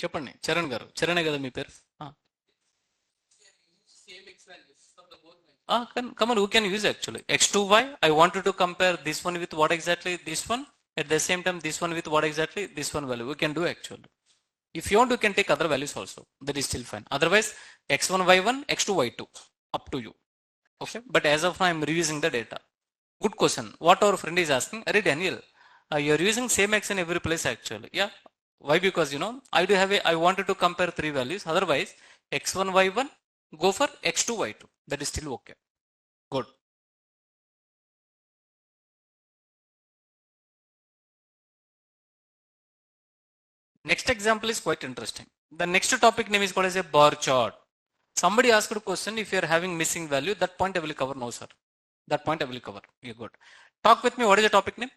చెప్పండి చరణ్ గారు చరణే కదా మీ పేరు come on, who can use actually x to y. I wanted to compare this one with what exactly this one, at the same time this one with what exactly this one value. We can do actually. If you want, you can take other values also. That is still fine. Otherwise, x1 y1 x2 y2 up to you. Okay, but as of now I'm reusing the data. Good question. What our friend is asking, Arey Daniel, you're using same x in every place actually. Yeah. Why? Because I wanted to compare 3 values. Otherwise, x1 y1 go for x2 y2. That is still okay. Good. Next example is quite interesting. The next topic name is called as a bar chart. Somebody asked a question, if you are having missing value, that point I will cover now, sir. That point I will cover. You good. Talk with me. What is the topic name?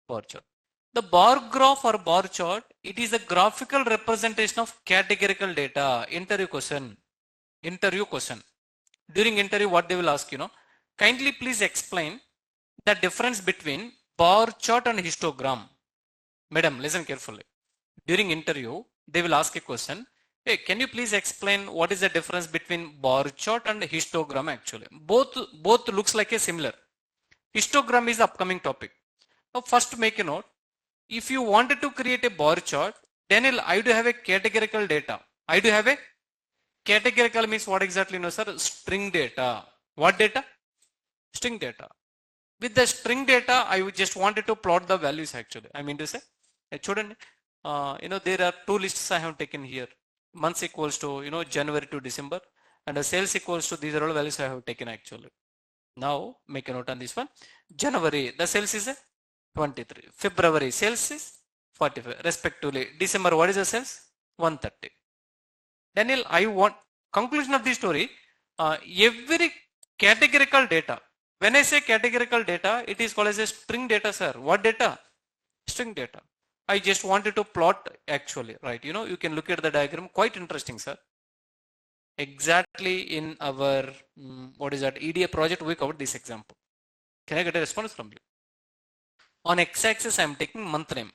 Bar chart. The bar graph or bar chart, it is a graphical representation of categorical data. Interview question. Interview question. During interview, what they will ask, kindly please explain the difference between bar chart and histogram. Madam, listen carefully. During interview, they will ask a question. Hey, can you please explain what is the difference between bar chart and histogram actually? Both looks like a similar. Histogram is the upcoming topic. Now first make a note. If you wanted to create a bar chart, then I do have a categorical data. I do have a categorical means what exactly, sir? String data. What data? String data. With the string data, I just wanted to plot the values actually. I mean to say, children, there are two lists I have taken here. Months equals to, January to December, and the sales equals to, these are all values I have taken actually. Now make a note on this one. January, the sales is 23. February, sales is 45 respectively. December, what is the sales? 130. Daniel, I want conclusion of the story. Every categorical data. When I say categorical data, it is called as a string data, sir. What data? String data. I just wanted to plot actually, right? You can look at the diagram. Quite interesting, sir. Exactly in our, what is that, EDA project, we covered this example. Can I get a response from you? On x-axis, I am taking month name.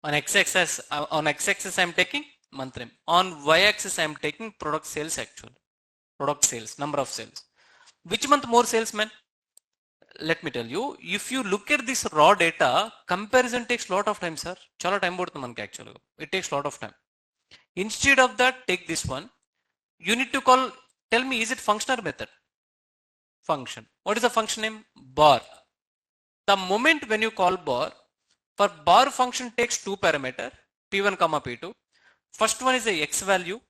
On x-axis, I am taking month name. On y-axis, I am taking product sales actually. Product sales, number of sales. Which month more sales, man? Let me tell you, if you look at this raw data, comparison takes a lot of time, sir. Chala time board actually. It takes a lot of time. Instead of that, take this one. You need to call, tell me, is it function or method? Function. What is the function name? Bar. The moment when you call bar, for bar function takes two parameter, P1, P2. First one is the X value.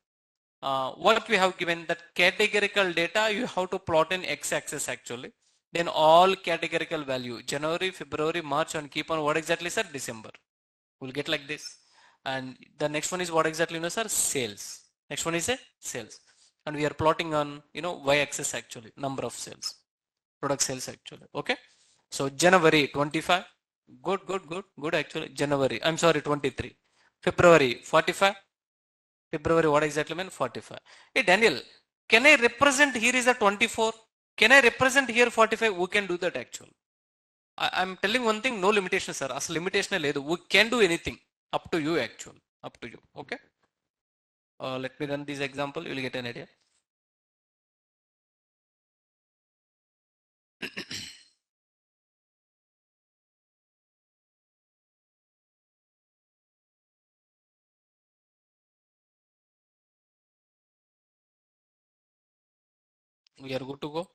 What we have given, that categorical data, you have to plot in x-axis actually. Then all categorical value, January, February, March, and keep on what exactly, sir? December. We'll get like this. And the next one is what exactly, sir? Sales. Next one is a sales. And we are plotting on, y-axis actually, number of sales. Product sales actually. Okay. So January 25. Good actually. January, I'm sorry, 23. February 45. February, what exactly mean? 45. Hey Daniel, can I represent here is a 24? Can I represent here 45? We can do that actually. I'm telling one thing, no limitation, sir. As limitation ledu. We can do anything. Up to you actually. Up to you. Okay. Let me run this example. You will get an idea. We are good to go.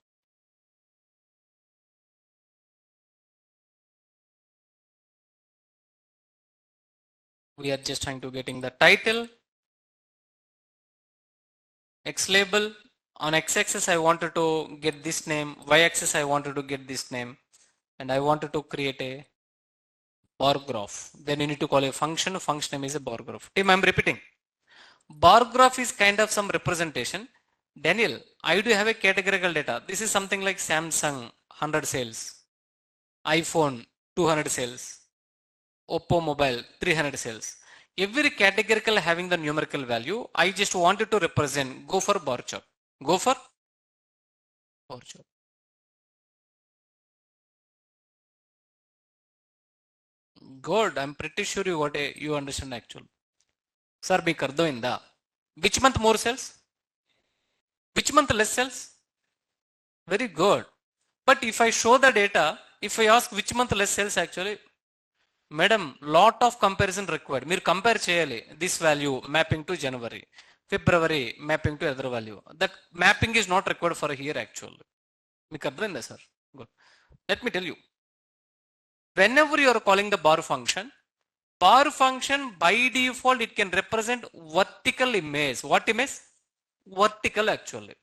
We are just trying to getting the title, X label. On x-axis I wanted to get this name, y-axis I wanted to get this name, and I wanted to create a bar graph. Then you need to call a function. Function name is a bar graph. Tim, I'm repeating. Bar graph is kind of some representation. Daniel, I do have a categorical data. This is something like Samsung 100 sales, iPhone 200 sales, Oppo mobile 300 sales. Every categorical having the numerical value. I just wanted to represent. Go for bar chart. Go for bar chart. Good. I'm pretty sure you understand actually. Sir, be kardo inda. Which month more sales? Which month less sales? Very good. But if I show the data, if I ask which month less sales actually, madam, lot of comparison required. Meer compare cheyali this value mapping to January, February mapping to other value. That mapping is not required for here actually. Meeku ardhaminda, sir. Good. Let me tell you. Whenever you are calling the bar function by default it can represent vertical image. What image? Vertical actually.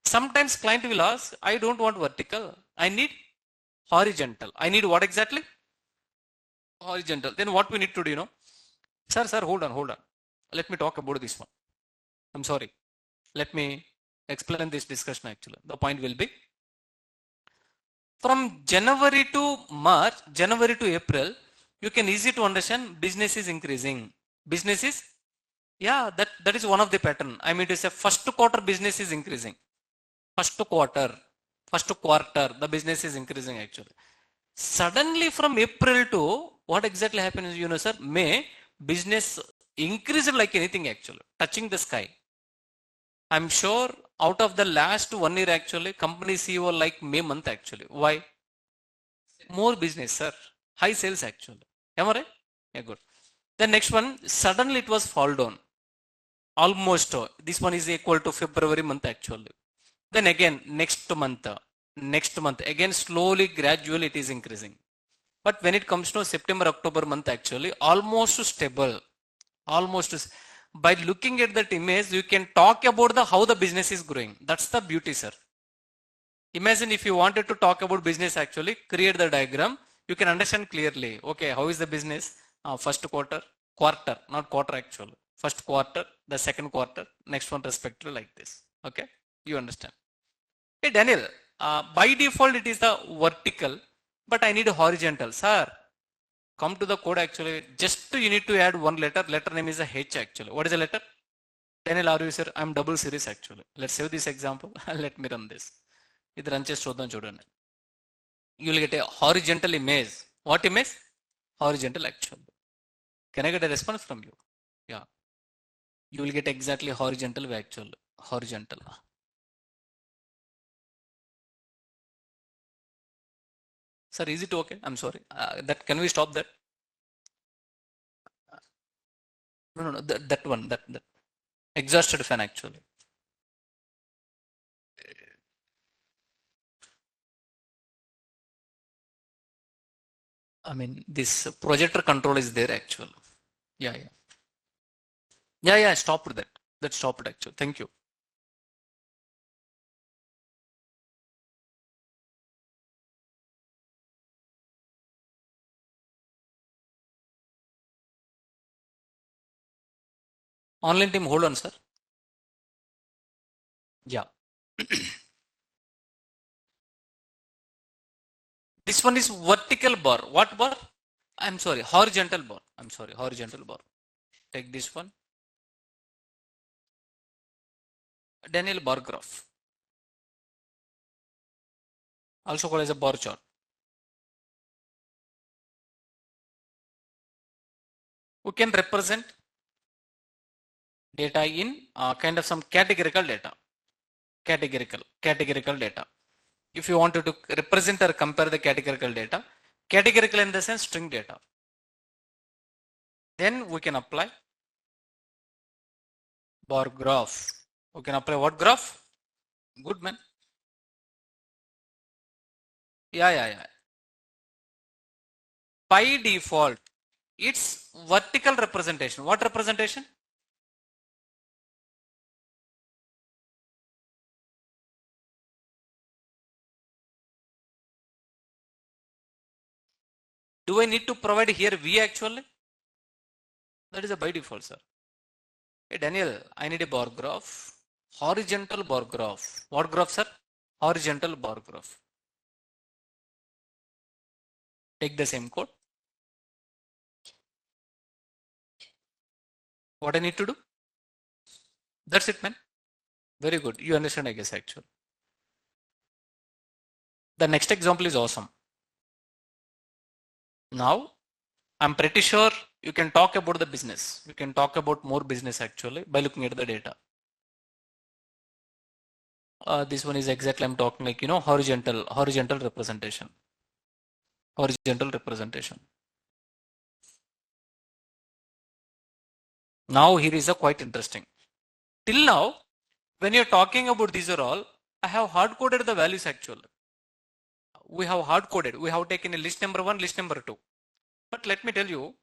Sometimes client will ask, I don't want vertical, I need horizontal. I need what exactly? Horizontal. Then what we need to do, Sir, hold on. Let me talk about this one. I'm sorry. Let me explain this discussion actually. The point will be from January to March, January to April, you can easy to understand business is increasing. Business is, yeah, that is one of the pattern. I mean to say first quarter business is increasing. First quarter, the business is increasing actually. Suddenly from April to what exactly happens, you know, sir, May, business increased like anything actually, touching the sky. I'm sure out of the last 1 year actually, company CEO like May month actually. Why? More business, sir. High sales actually. Am I right? Yeah, good. The next one, suddenly it was fall down. Almost. This one is equal to February month actually. Then again, next month, again slowly, gradually it is increasing. But when it comes to September, October month actually, almost stable. Almost. By looking at that image, you can talk about the how the business is growing. That's the beauty, sir. Imagine if you wanted to talk about business actually, create the diagram, you can understand clearly. Okay, how is the business? First quarter, not quarter actually. First quarter, the second quarter, next one respectively like this. Okay, you understand. Hey Daniel, by default it is the vertical, but I need a horizontal. Sir, come to the code actually. Just you need to add one letter. Letter name is a H actually. What is the letter? Daniel, are you sir? I'm double series actually. Let's save this example. Let me run this. ఇది run చేసి చూద్దాం చూడండి. You will get a horizontal image. What image? Horizontal actually. Can I get a response from you? Yeah. You will get exactly horizontal way actually. Horizontal. Sir, is it okay? I'm sorry. That can we stop that? No. That one. That exhausted fan actually. I mean, this projector control is there actually. Yeah. Stop that. That stopped actually. Thank you. Online team, hold on, sir. Yeah. This one is vertical bar. What bar? I'm sorry, horizontal bar. I'm sorry, horizontal bar. Take this one. Daniel bar graph. Also called as a bar chart. We can represent data in kind of some categorical data. Categorical data. If you wanted to represent or compare the categorical data, categorical in the sense string data. Then we can apply bar graph. We can apply what graph? Good man. Yeah. By default, it's vertical representation. What representation? Do I need to provide here V actually? That is a by default, sir. Hey Daniel, I need a bar graph. Horizontal bar graph. What graph, sir? Horizontal bar graph. Take the same code. What I need to do? That's it, man. Very good. You understand, I guess, actually. The next example is awesome. Now, I'm pretty sure you can talk about the business. You can talk about more business actually by looking at the data. This one is exactly I'm talking like, you know, horizontal representation. Horizontal representation. Now here is a quite interesting. Till now, when you're talking about these are all, I have hard coded the values actually. We have hard coded. We have taken a list number 1, list number 2. But let me tell you,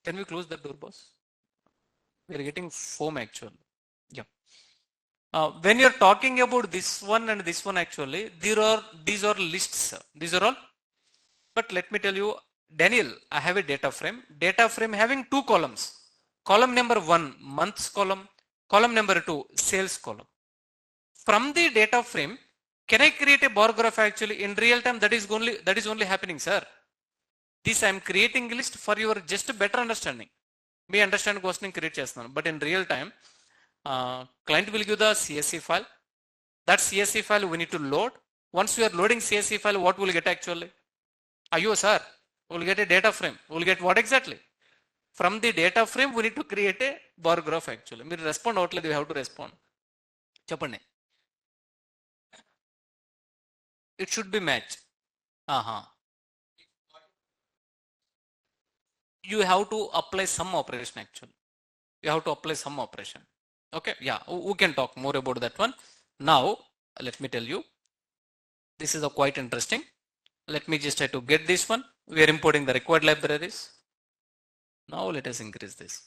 can we close the door, boss? We are getting foam actually. Yeah. When you're talking about this one and this one actually, these are lists. These are all. But let me tell you, Daniel, I have a data frame. Data frame having two columns. Column number 1, months column. Column number 2, sales column. From the data frame, can I create a bar graph actually in real time? That is only happening, sir. This I am creating a list for your just better understanding. Me understand question create chestanu. But in real time, client will give the CSV file. That CSV file we need to load. Once we are loading CSV file, what will get actually? Ayo sir, we'll get a data frame. We'll get what exactly? From the data frame, we need to create a bar graph actually. Me respond outlet, you have to respond. Chapane. It should be matched. You have to apply some operation actually. You have to apply some operation. Okay, yeah, we can talk more about that one. Now, let me tell you, this is a quite interesting. Let me just try to get this one. We are importing the required libraries. Now let us increase this.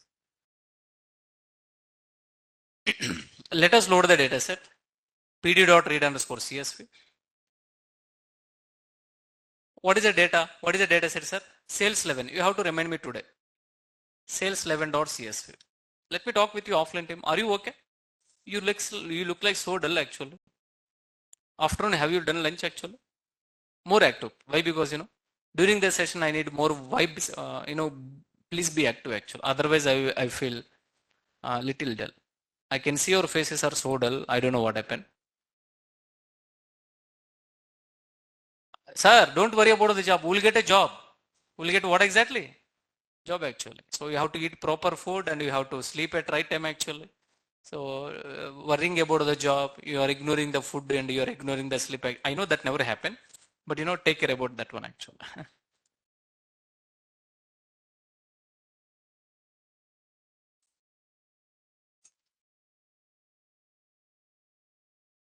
Let us load the data set. pd.read_csv. What is the data? What is the data set, sir? Sales 11. You have to remind me today. Sales 11.csv. Let me talk with you offline team. Are you okay? You look like so dull actually. Afternoon, have you done lunch actually? More active. Why? Because during the session I need more vibes. Please be active actually. Otherwise I feel little dull. I can see your faces are so dull. I don't know what happened. Sir, don't worry about the job. We'll get a job. We'll get what exactly? Job actually. So you have to eat proper food and you have to sleep at right time actually. So worrying about the job, you are ignoring the food and you are ignoring the sleep. I know that never happened, but take care about that one actually.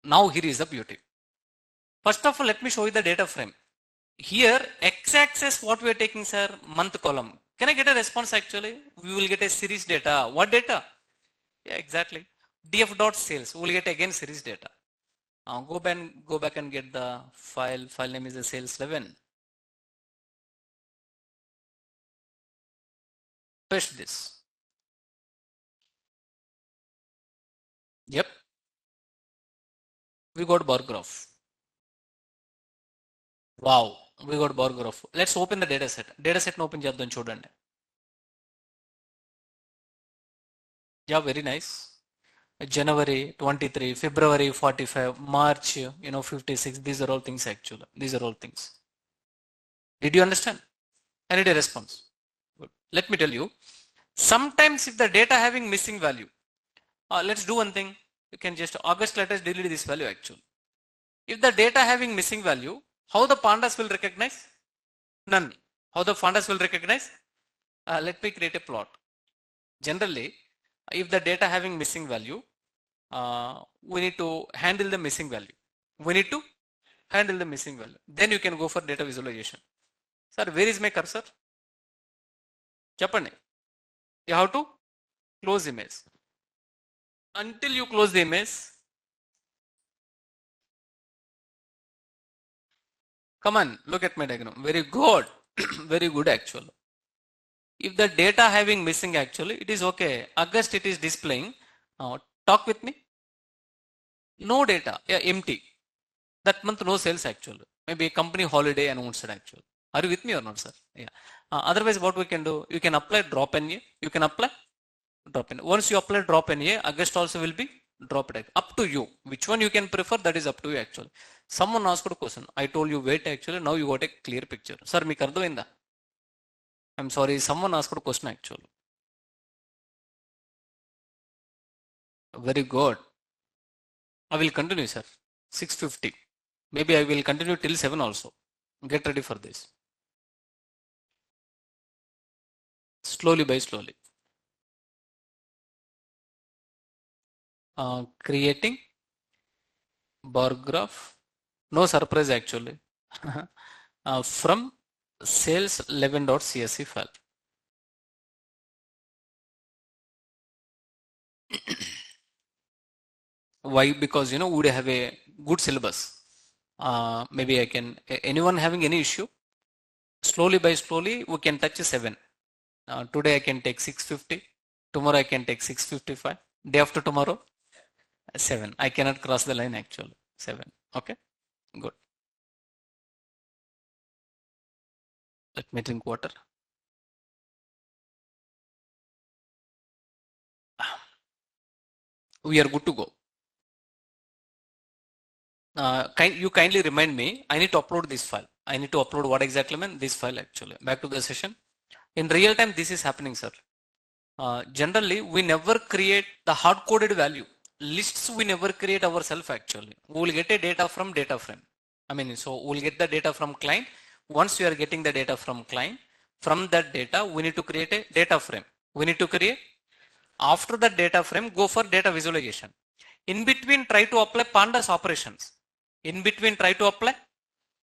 Now here is the beauty. First of all, let me show you the data frame. Here, x-axis what we are taking, sir, month column. Can I get a response actually? We will get a series data. What data? Yeah, exactly. df.sales. We will get again series data. Go back and get the file. File name is the sales 11. Paste this. Yep. We got bar graph. Wow. We got bar graph. Let's open the data set. Data set open చేద్దాం చూడండి. Yeah, very nice. January 23, February 45, March 56. These are all things actually. These are all things. Did you understand? I need a response. Good. Let me tell you. Sometimes if the data having missing value, let's do one thing. You can just August, let us delete this value actually. If the data having missing value, how the pandas will recognize? None. How the pandas will recognize? Let me create a plot. Generally, if the data having missing value, we need to handle the missing value. We need to handle the missing value. Then you can go for data visualization. Sir, where is my cursor? Chapane. You have to close the image. Until you close the image, come on, look at my diagram. Very good. Very good actually. If the data having missing actually, it is okay. August it is displaying. Talk with me. No data. Yeah, empty. That month no sales actually. Maybe a company holiday announced actually. Are you with me or not, sir? Yeah. Otherwise, what we can do? You can apply drop NA. You can apply drop NA. Once you apply drop NA, August also will be dropped. Up to you. Which one you can prefer? That is up to you actually. Someone asked a question. I told you wait actually. Now you got a clear picture. Sir, me kardo inda. I'm sorry. Someone asked a question actually. Very good. I will continue, sir. 6:50. Maybe I will continue till 7 also. Get ready for this. Slowly by slowly. Creating bar graph. No surprise actually. From sales 11.csv file. Why? Because we would have a good syllabus. Maybe I can. Anyone having any issue? slowly by slowly we can touch 7. Today I can take 650. Tomorrow I can take 655. Day after tomorrow 7. I cannot cross the line actually. 7. Okay. Good. Let me drink water. We are good to go. You kindly remind me, I need to upload this file. I need to upload what exactly mean? This file actually. Back to the session. In real time, this is happening, sir. Generally, we never create the hard-coded value. Lists we never create ourselves actually. We will get a data from data frame. I mean, so we'll get the data from client. Once we are getting the data from client, from that data, we need to create a data frame. We need to create. After that data frame, go for data visualization. In between, try to apply pandas operations. In between, try to apply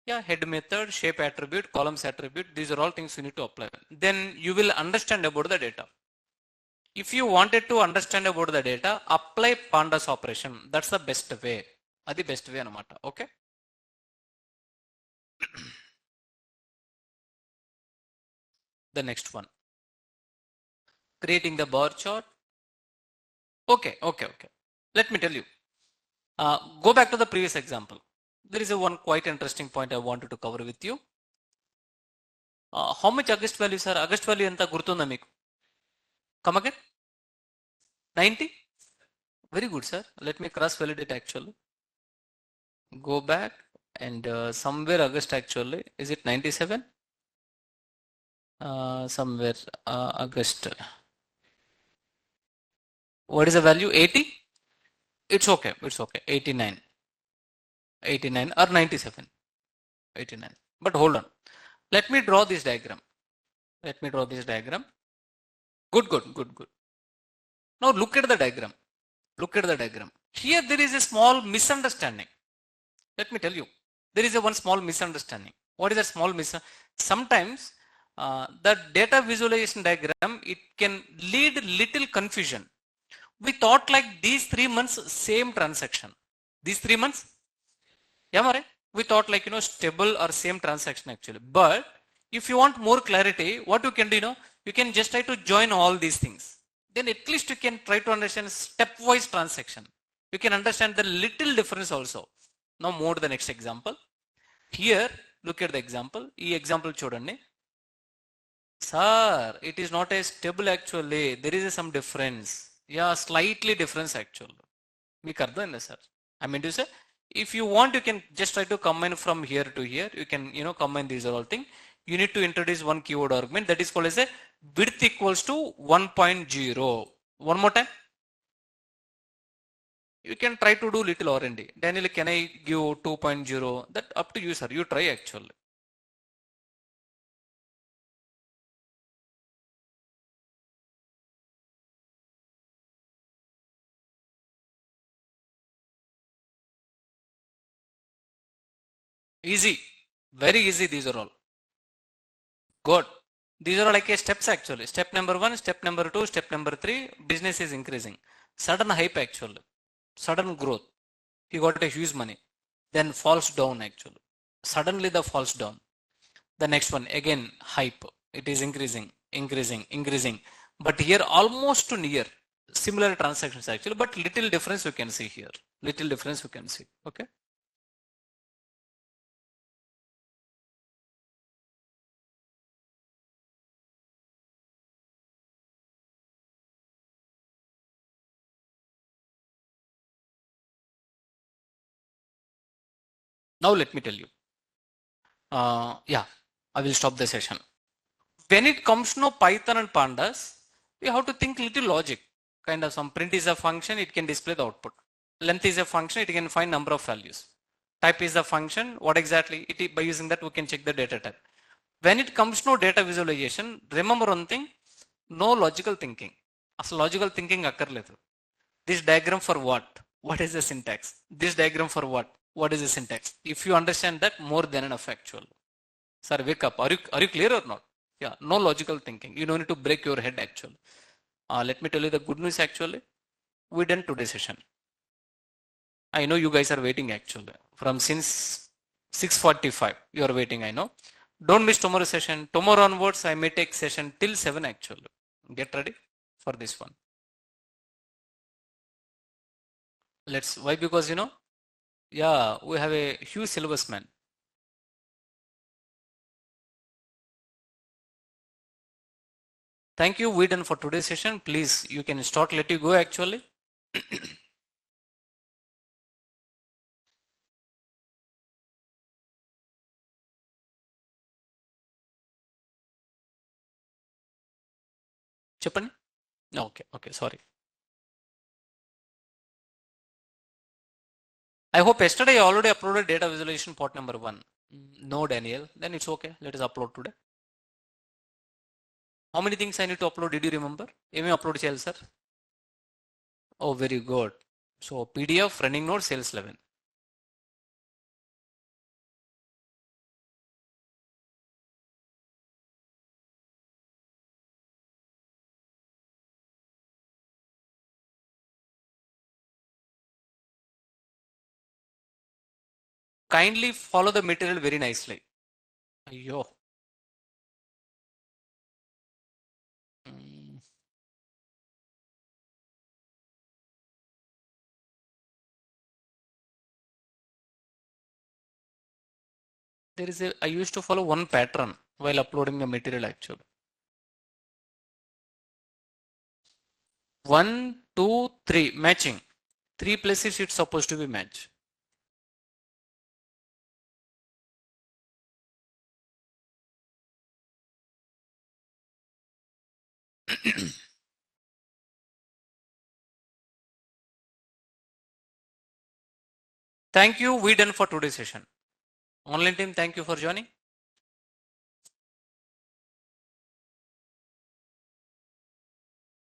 head method, shape attribute, columns attribute. These are all things you need to apply. Then you will understand about the data. If you wanted to understand about the data, apply pandas operation. That's the best way. That's the best way anamata. Okay. The next one. Creating the bar chart. Okay. Let me tell you. Go back to the previous example. There is one quite interesting point I wanted to cover with you. How much August value, sir? August value enta gurtunda meeku? Come again? 90? Very good, sir. Let me cross validate actually. Go back and somewhere August actually. Is it 97? Somewhere August. What is the value? 80? It's okay. 89. 89 or 97. 89. But hold on. Let me draw this diagram. Good. Now look at the diagram. Here there is a small misunderstanding. Let me tell you. There is one small misunderstanding. What is that small misunderstanding? Sometimes the data visualization diagram, it can lead little confusion. We thought like these 3 months same transaction. These 3 months? Yeah, Mare? We thought like, stable or same transaction actually. But if you want more clarity, what you can do, you can just try to join all these things. Then at least you can try to understand stepwise transaction. You can understand the little difference also. Now move to the next example. Here, look at the example. This example chodandi. Sir, it is not a stable actually. There is some difference. Yeah, slightly difference actually. Meeku ardhamayinda sir. I mean to say, if you want, you can just try to combine from here to here. You can, combine these are all things. You need to introduce one keyword argument that is called as a width equals to 1.0. One more time. You can try to do little R&D. Daniel, can I give 2.0? That up to you, sir. You try actually. Easy. Very easy. These are all. Good. These are like a steps actually. Step number 1, step number 2, step number 3. Business is increasing. Sudden hype actually. Sudden growth. He got a huge money. Then falls down actually. Suddenly the falls down. The next one again hype. It is increasing. But here almost to near similar transactions actually. But little difference you can see here. Okay. Now let me tell you. I will stop the session. When it comes to Python and pandas, we have to think little logic. Kind of some print is a function, it can display the output. Length is a function, it can find number of values. Type is a function, what exactly? By using that we can check the data type. When it comes to data visualization, remember one thing, no logical thinking. As logical thinking akkarledu. This diagram for what? What is the syntax? This diagram for what? What is the syntax? If you understand that, more than enough actually. Sir, wake up. Are you clear or not? Yeah, no logical thinking. You don't need to break your head actually. Let me tell you the good news actually. We done today's session. I know you guys are waiting actually. From since 6:45, you are waiting, I know. Don't miss tomorrow's session. Tomorrow onwards, I may take session till 7 actually. Get ready for this one. Why? Because yeah, we have a huge syllabus, man. Thank you. We done for today's session. Please, you can start. Let you go actually. చెప్పండి. Okay, sorry. I hope yesterday I already uploaded data visualization part number 1. No, Daniel. Then it's okay. Let us upload today. How many things I need to upload? Did you remember? ఏమేమి upload చేయాలి sir? Oh, very good. So PDF, running notes, sales 11. Kindly follow the material very nicely. అయ్యో. I used to follow one pattern while uploading the material actually. 1, 2, 3 matching. 3 places it's supposed to be match. Thank you. We done for today's session. Online team, thank you for joining.